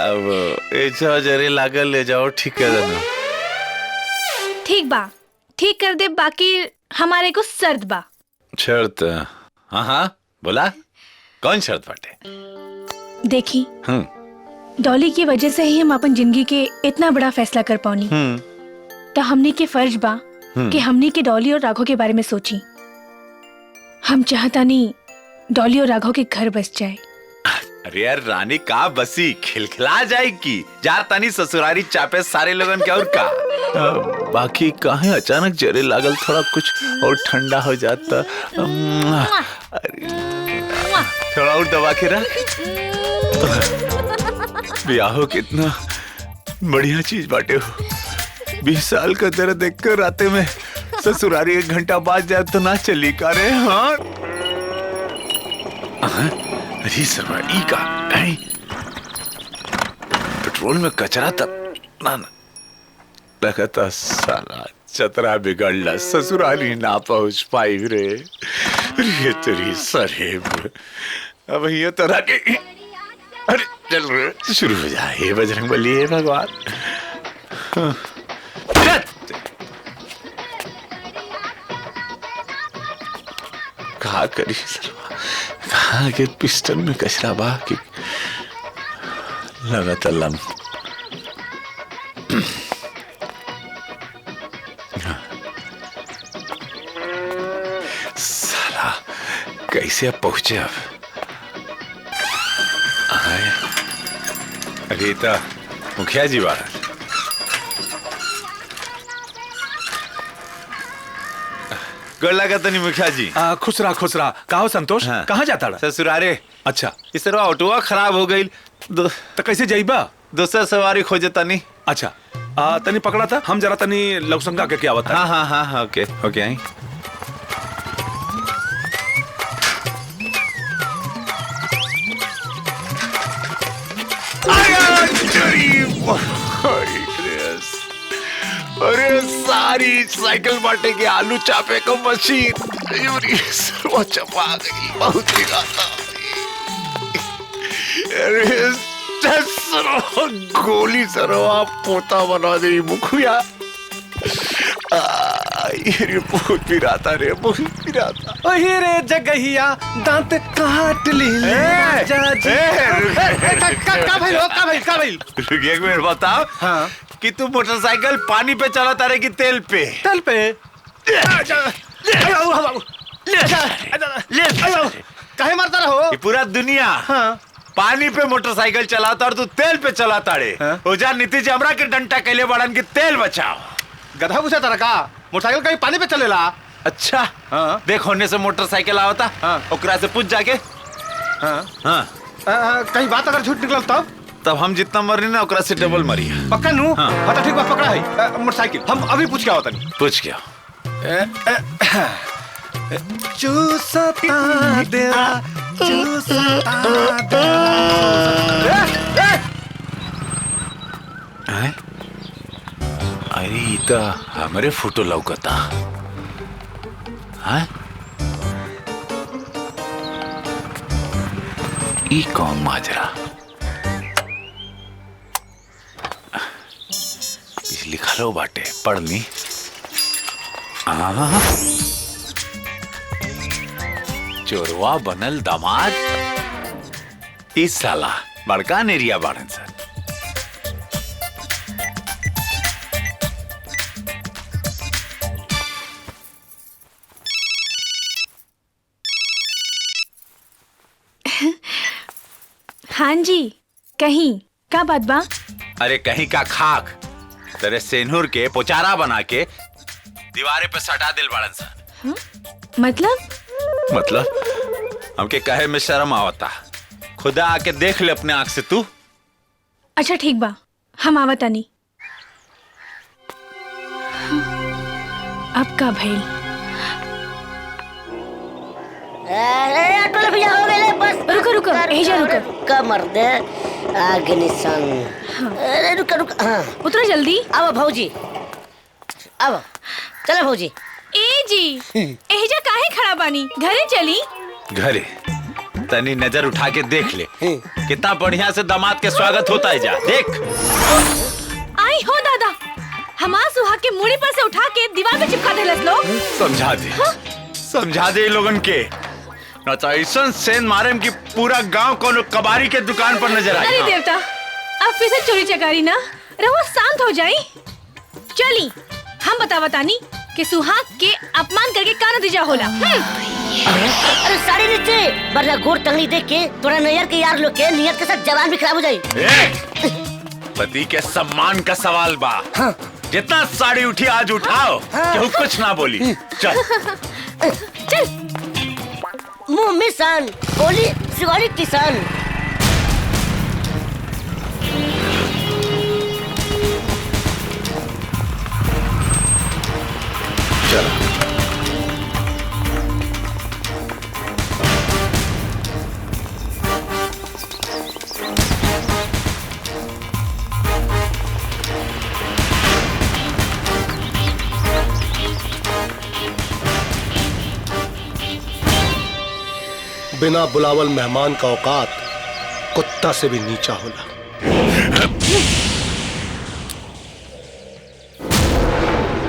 अब ऐसा जरे लागल ले जाओ ठीक कर देना। ठीक बा ठीक कर दे, बाकी हमारे को शर्त बा। शर्त? हाँ हाँ बोला कौन शर्त बाटे? देखी डॉली की वजह से ही हम अपन जिंदगी के इतना बड़ा फैसला कर पाऊनी, तो हमने के फर्ज बा कि हमने के डॉली और राघव के बारे में सोची। हम चाहता नहीं डॉली और राघव के घर बस जाए। अरे यार रानी का बसी खिलखिला जाएगी, जा तनी ससुरारी चापे सारे लोगन के और का। बाकी काहे अचानक जरे लागल, थोड़ा कुछ और ठंडा हो जाता। थोड़ा और दबा के रख। ब्याह कितना बढ़िया चीज बाटे हो। 20 साल का दर्द देखकर राते में ससुरारी 1 घंटा बाद जाए तो ना चली का रे। हाँ अरे सवारी का नहीं पेट्रोल में कचरा तब ना लगता साला चतरा बिगड़ला, ससुराली ना पहुंच पाई रे। ये तेरी सरेब अब ये तरह के। अरे चल रे शुरू हो जाए। हे बजरंगबली हे भगवान। कहा करी कहा के पिस्टल में कचरा बा कि लगा लम। साला कैसे अब पहुंचे अब? अरे तो मुखिया जी बाहर। गोड़ लगा तो नहीं मुखिया जी। खुश रहा कहो संतोष। हाँ। कहाँ जाता रहा? ससुरारे। अच्छा इस तरह ऑटोवा खराब हो गई तो कैसे जाइबा? दूसरा सवारी खोजे तनी। अच्छा तनी पकड़ा था, हम जरा तनी लवसंगा के क्या बता। हाँ हाँ हाँ ओके ओके आई। अरे सारी साइकिल बांटे के आलू चापे को मशीन चपा गई बहुत ही गाता। अरे गोली सरवा पोता बना दे मुखिया। ये बहुत पिराता रे बहुत पिराता। ओही रे जगहिया दांत काट ली। का भाई एक मिनट बताओ। हाँ कि तू मोटरसाइकिल पानी पे चलाता रहे कि तेल पे? तेल पे। काहे मारता रहो? पूरा दुनिया पानी पे मोटरसाइकिल चलाता और तू तेल पे चलाता रे। ओजा नीति जी हमरा के डंटा कैले बड़न की तेल बचाओ। गधा पूछा तारा का मोटरसाइकिल कहीं पानी पे चलेला? अच्छा हाँ। देख होने से मोटरसाइकिल आवता ओकरा से पूछ जाके। कहीं बात अगर झूठ निकल तब हम जितना मरी ना ओकरा से डबल मरी। पक्का नू? हाँ ठीक बात पकड़ा है मोटरसाइकिल। हम अभी पूछ के आवता नहीं। पूछ के चूसता तेरा चूसता अरे इता हमारे फोटो लौकता। हाँ ई कौन माजरा? लिखा लो बाटे पढ़नी। चोरवा बनल दामाद। इस साला बड़का नेरिया बाड़न सर। हाँ जी कहीं का बात बा? अरे कहीं का खाक तेरे सेनूर के पोचारा बना के दीवारे पे सटा दिल बाड़न सर। मतलब हमके कहे में शर्म आवता। खुदा आके देख ले अपने आंख से तू। अच्छा ठीक बा हम आवता नहीं। अब का भइल? अरे ऑटो भैया हो गए बस रुको रुको यही जा रुको। रुका मर्दे अग्निशन। अरे रुका रुका। हाँ उतरो जल्दी। आओ भौजी आओ चलो भौजी। ए जी एहिजा काहे खड़ा बानी, घरे चली। घरे तनी नजर उठा के देख ले कितना बढ़िया से दामाद के स्वागत होता है। जा देख। आई हो दादा, हमार सुहाग के मुड़ी पर से उठा के दीवार पे चिपका देलस लोग। समझा दे समझा दे लोगन के न तो ऐसा सेन मारे कि पूरा गांव कोनो कबाड़ी के दुकान पर नजर अरे आई। देवता अब फिर से चोरी चकारी ना रहो, शांत हो जाई। चली हम बतानी कि सुहाग के अपमान करके का नतीजा होला। अरे साड़ी नीचे वरना गोर टंगली देख के तोरा नैयर के यार लोग के नियत के साथ जवान भी खराब हो जाई। पति के सम्मान का सवाल बा। हाँ। जितना साड़ी उठी आज उठाओ। हाँ। क्यों कुछ ना बोली। चल चल मुंह में सान बोली सिवाली किसान। चल बिना बुलावल मेहमान का औकात कुत्ता से भी नीचा होला।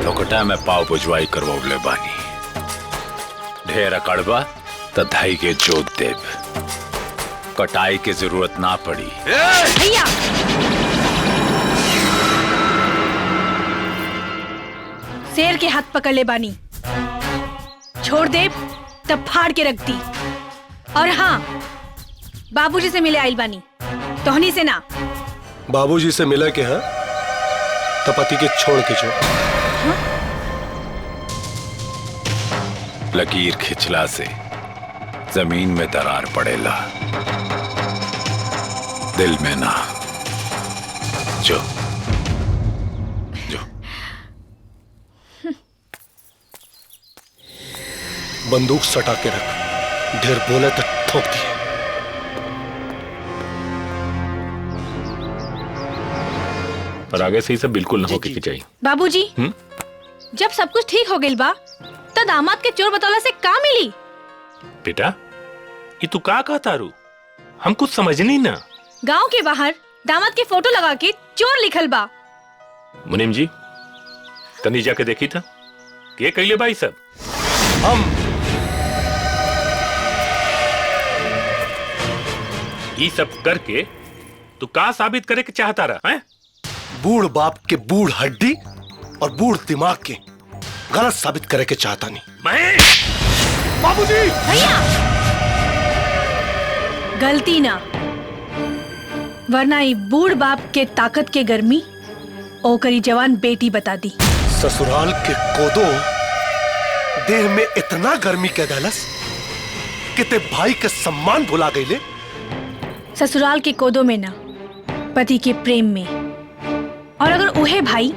लोकटा में पाव पुजवाई करवले बानी। ढेर अकड़बा तो धाई के जोत देव। कटाई की जरूरत ना पड़ी। भैया शेर के हाथ पकड़ ले बानी, छोड़ दे तब फाड़ के रख दी। और हाँ बाबूजी से मिले आइल बानी, तोहनी से ना। बाबूजी से मिले के हैं तो पति के छोड़ के जो। लकीर खिंचला से जमीन में दरार पड़ेला, दिल में ना। जो जो बंदूक सटा के रख, ढेर बोले तो ठोक दिए। पर आगे से ही सब बिल्कुल ना होके की चाहिए। बाबूजी जब सब कुछ ठीक हो गइल बा तो दामाद के चोर बतौला से का मिली? बेटा ये तू का कहता रू, हम कुछ समझ नहीं ना। गांव के बाहर दामाद के फोटो लगा के चोर लिखल बा। मुनीम जी तनी जाके देखी था ये कैले भाई सब। हम ये सब करके तू का साबित करे के चाहता रहा है? बूढ़ बाप के बूढ़ हड्डी और बूढ़ दिमाग के गलत साबित करे के चाहता नहीं। महेश बाबूजी भैया गलती ना, वरना ये बूढ़ बाप के ताकत के गर्मी ओकरी जवान बेटी बता दी। ससुराल के कोदो देह में इतना गर्मी के दलस कि ते भाई के सम्मान भुला गईले। ससुराल के कोदो में ना, पति के प्रेम में। और अगर उहे भाई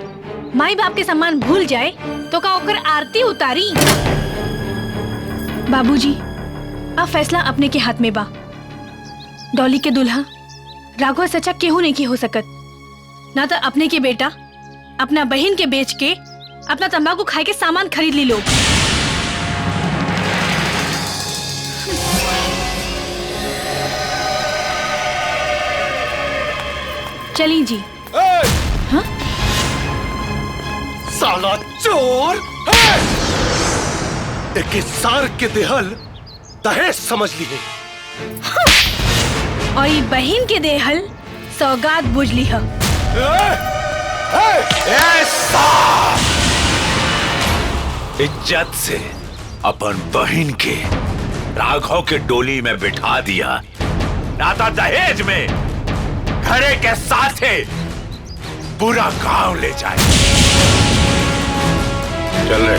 माई बाप के सम्मान भूल जाए तो का ओकर आरती उतारी? बाबूजी अब फैसला अपने के हाथ में बा। डॉली के दुल्हा राघव सच्चा केहू नहीं की हो सकत। ना तो अपने के बेटा अपना बहन के बेच के अपना तंबाकू खाए के सामान खरीद ली लोग। चली जी। हाँ? साला चोर एक सार के देहल दहेज समझ लिए। और ये बहन के देहल सौगात बुझ ली है। इज्जत से अपन बहन के राघव के डोली में बिठा दिया, नाता दहेज में घरे के साथ पूरा गांव ले जाए। चल रहे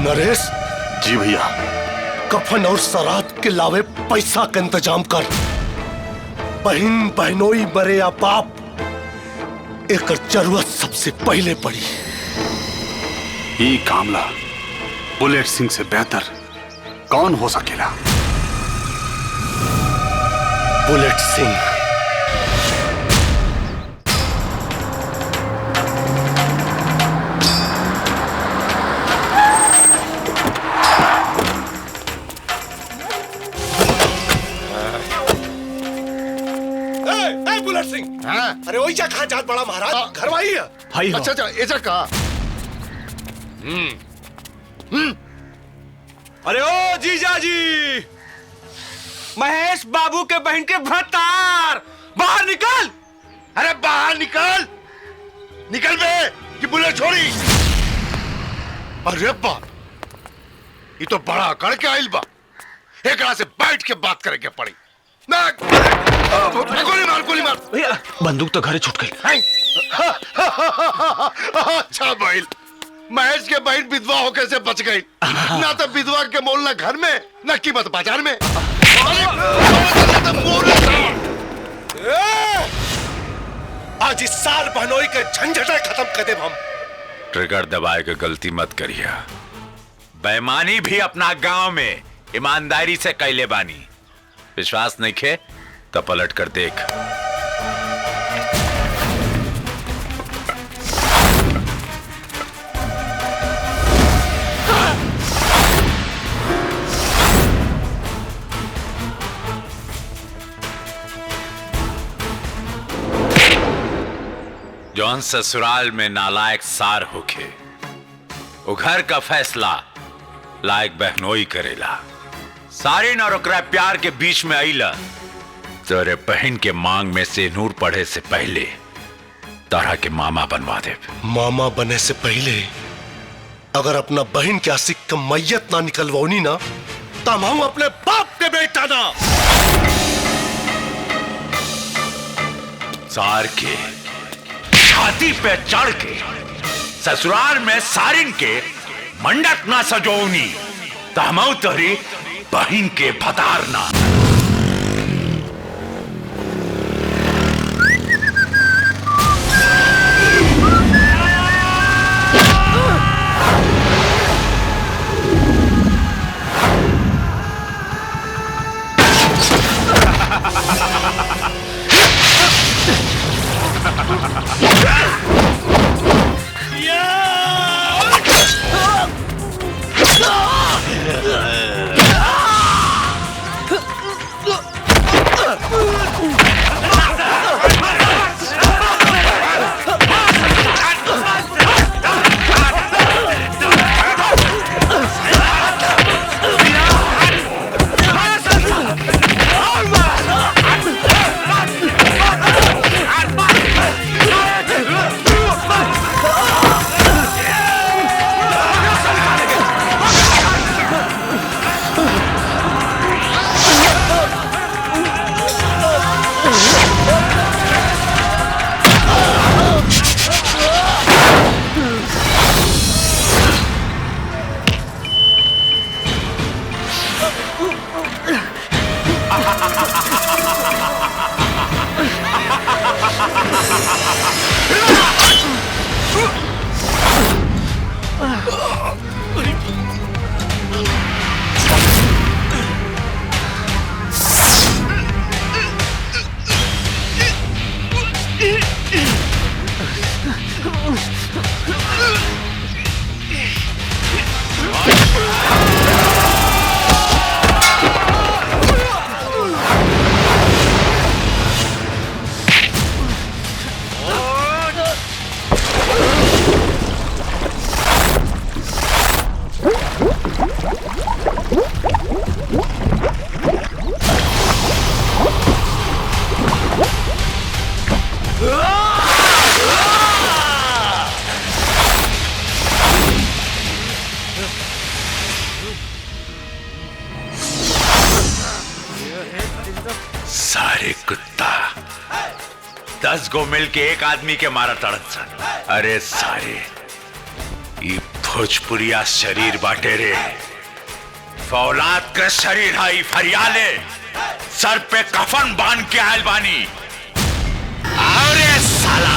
नरेश। जी भैया। कफन और सरात के लावे पैसा का इंतजाम कर। बहन बहनोई मरे या बाप, एक जरूरत सबसे पहले पड़ी। ये कामला बुलेट सिंह से बेहतर कौन हो सकेला? बुलेट सिंह। बुलेट सिंह। अरे वही जा कहाँ जात बड़ा महाराज, घर आई है भाई। अच्छा अच्छा ऐसा कहा। अरे ओ जीजा जी, महेश बाबू के बहन के भतार, बाहर निकल। अरे बाहर निकल, निकल बे कि बुलेट छोड़ी। अरे बा, ये तो बड़ा अकड़ के आइल बा, एकरा से बैठ के बात करेंगे पड़ी। गोली मार भैया, बंदूक तो घरे छूट गई। अच्छा भाई, महेश के बहन विधवा होकर से बच गई। ना तो विधवा के मोल न घर में, न कीमत बाजार में। आज इस साल बहनोई के झंझटे खत्म कर दे हम। ट्रिगर दबाए के गलती मत करिए। बेईमानी भी अपना गांव में ईमानदारी से कैले बानी। विश्वास नहीं खे तो पलट कर देख। जौन ससुराल में नालायक सार होके वो घर का फैसला लायक बहनोई करेला। सारिन और ओकरा प्यार के बीच में आईला तेरे बहन के मांग में से नूर पढ़े से पहले तारा के मामा बनवा दे। मामा बने से पहले अगर अपना बहन के आशिक का मैयत ना निकलवानी ना, तब हम अपने बाप के बेटा ना। सार के छाती पे चढ़ के ससुराल में सारिन के मंडप ना सजोनी, तमऊ तरी बहन के भतारना। सारे कुत्ता 10 गो मिल के एक आदमी के मारा तड़न सन। अरे सारे ये भोजपुरिया शरीर बाटे रे, फौलाद का शरीर हाई फरियाले सर पे कफन बांध के आयल बानी। अरे साला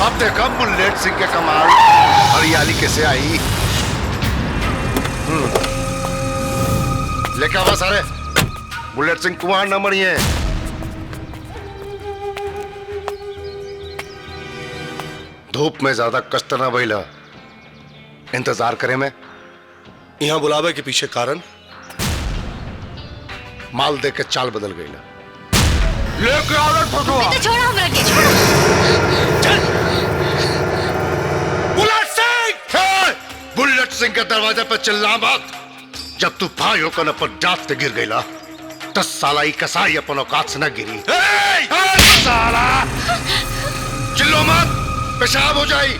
अब देखा बुलेट सिंह के कमाल हरियाली कैसे आई। लेके आवा सारे, बुलेट सिंह कुमार न मरिए। धूप में ज्यादा कष्ट न भइला, इंतजार करे में। यहाँ बुलावे के पीछे कारण माल दे के चाल बदल गई। लेके आओ फोटो। छोड़ो हमरा के, छोड़ो। बुलेट सिंह! बुलेट सिंह के दरवाजे पर चिल्ला मत। जब तू भाई होकर अपन जात के गिर गईला, 10 साल ही कसाई अपन औकात से न गिरी। साला चिल्लो मत, पेशाब हो जाई।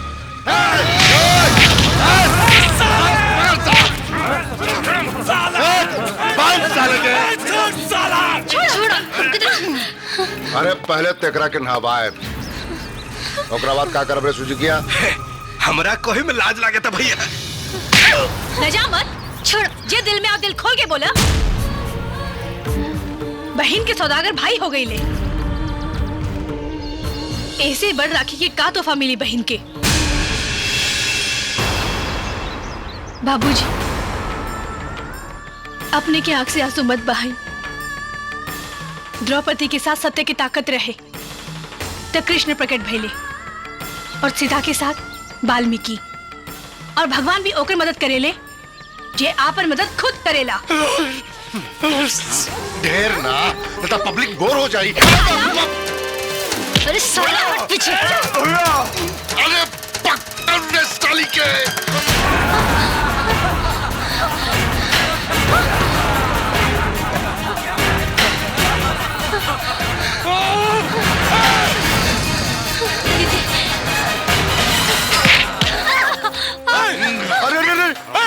अरे पहले तेकरा के नहवाए, ओकरा बाद का करब रे सुजुकिया? हमरा कोई में लाज लागे था भैया। लजा मत, छोड़। जे दिल में आप दिल खोल के बोला। बहन के सौदागर भाई हो गई ले। ऐसे बड़ राखी के का तोहफा मिली बहन के? बाबूजी, अपने के आंख से आंसू मत बहाई। द्रौपदी के साथ सत्य की ताकत रहे तो कृष्ण प्रकट भइले, और सीता के साथ वाल्मीकि, और भगवान भी ओकर मदद करेले जे आपन मदद खुद करेला। ढेर ना, तो पब्लिक बोर हो जाई। अरे साला हट पीछे। अरे पकड़ साली के।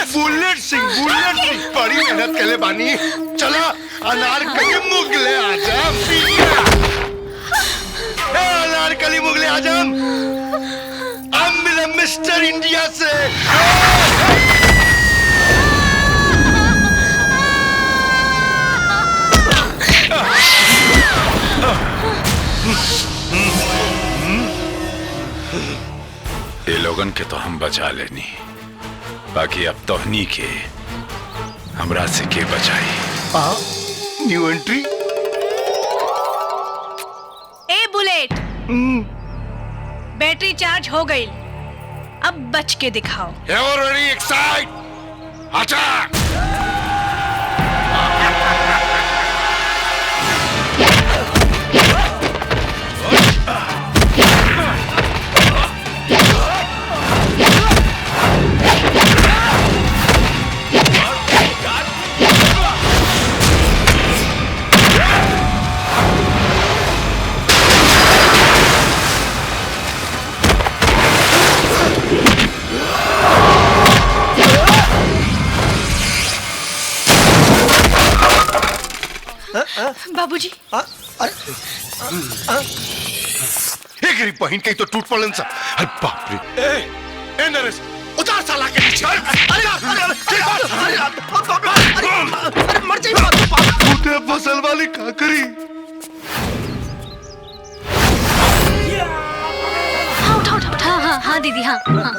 बुलेट सिंह बड़ी मेहनत करे बानी। चला अनारकली मुगले आजम। अनारकली मुगले आजम, हम मिले मिस्टर इंडिया से। ये लोगन के तो हम बचा लेनी, बाकी अब तोहनी के हमरा से के बचाई। New entry. A bullet, battery charge हो गई, अब बच के दिखाओ। Everybody excited! Attack! बाबूजी गरीब बहन कहीं तो टूट पड़न सा। अरे बाप रे। ए नरेश उतार साला के नीचे। मर जाए टूटे फसल वाली का करी। हाँ उठा उठा उठा। हाँ हाँ दीदी हाँ हाँ।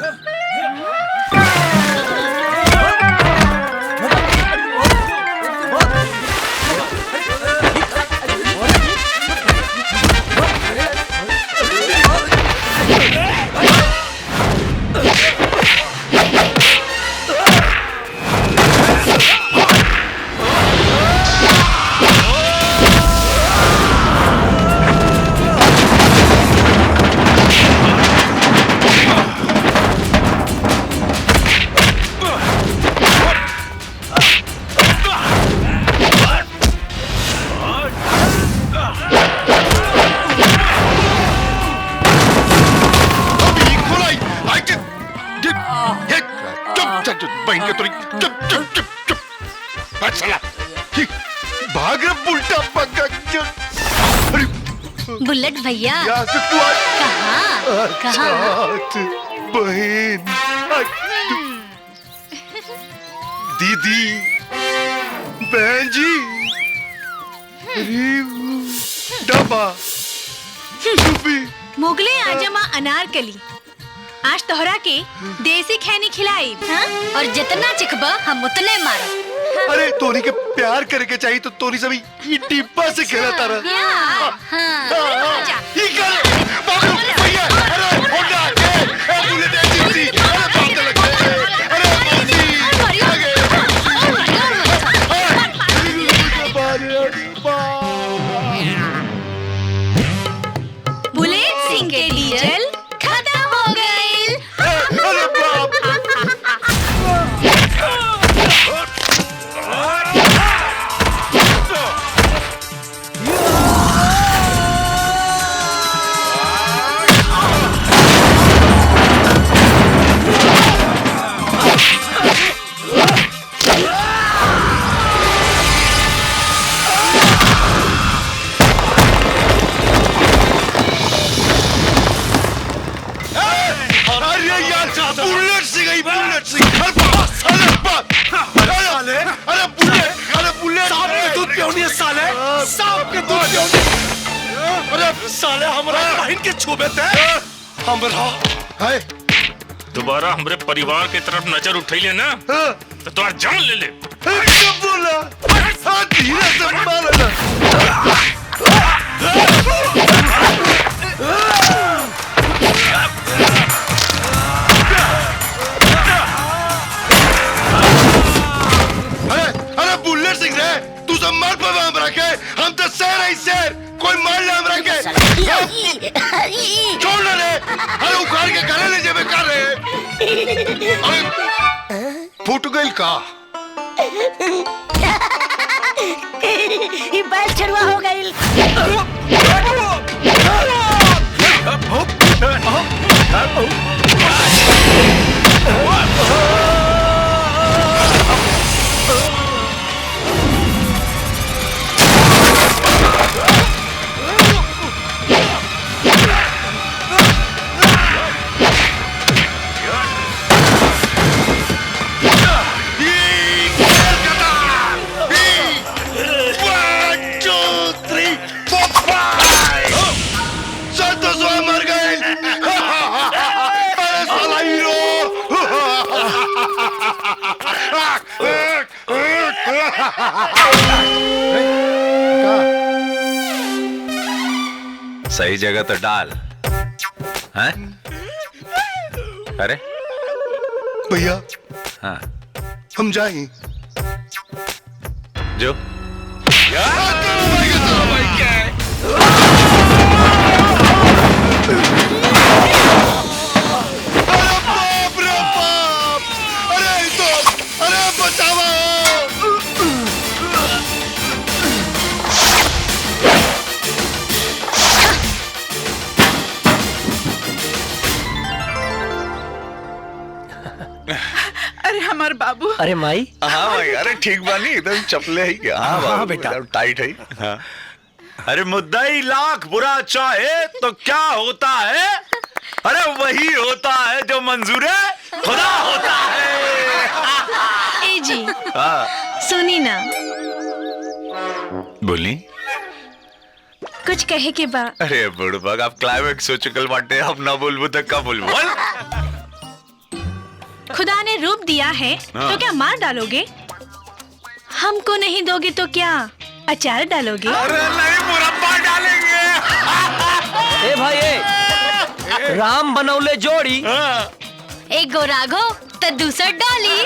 भाग रहा उल्टा पक्का। बुलेट भैया कहाँ बहन दीदी बहन जी डब्बा मुगले आजमा अनारकली आज तोहरा के देसी खैनी खिलाई हाँ? और जितना चिखबा हम उतने मारो। अरे तोनी के प्यार करके चाहिए तो तोनी सभी ये डिब्बा से खेला तारा। बुलेट सिंह के डीजल खत्म हो गई। अरे बाप साले हमारा बहन के छुबे थे हमरा दोबारा हमरे परिवार की तरफ नजर उठैले ना तो तोर जान ले ले। क्या बोला? धीरे से मारना। अरे बुलेट सिंह रे तू सब मार पावा हमरा के हम तो शेर है शेर कोई मार ले हमरा के छोड़ रे। अरे उखाड़ के गले ले जेबे कर रे। अरे फूट गइल का ये बैल चढ़वा हो गई। सही जगह तो डाल हैं? अरे भैया हाँ हम जाएं जो अरे हमार बाबू। अरे माई। हाँ भाई, अरे ठीक बानी, एकदम चपले ही क्या। हाँ हाँ बाबू, बेटा। एकदम टाइट है। हाँ। अरे मुद्दाई लाख बुरा चाहे तो क्या होता है? अरे वही होता है जो मंजूर है खुदा होता है। ए जी हाँ सुनी ना, बोली। कुछ कहे के बा। अरे बुढ़बक, आप क्लाइमेक्स हो चुकल बाटे, हम ना बोलबो तो कब बोलबो? खुदा ने रूप दिया है हाँ। तो क्या मार डालोगे? हमको नहीं दोगे तो क्या अचार डालोगे? अरे नहीं, मुरब्बा डालेंगे। ए भाई ए, राम बनौले जोड़ी, एक गो राघो तो दूसर डॉली।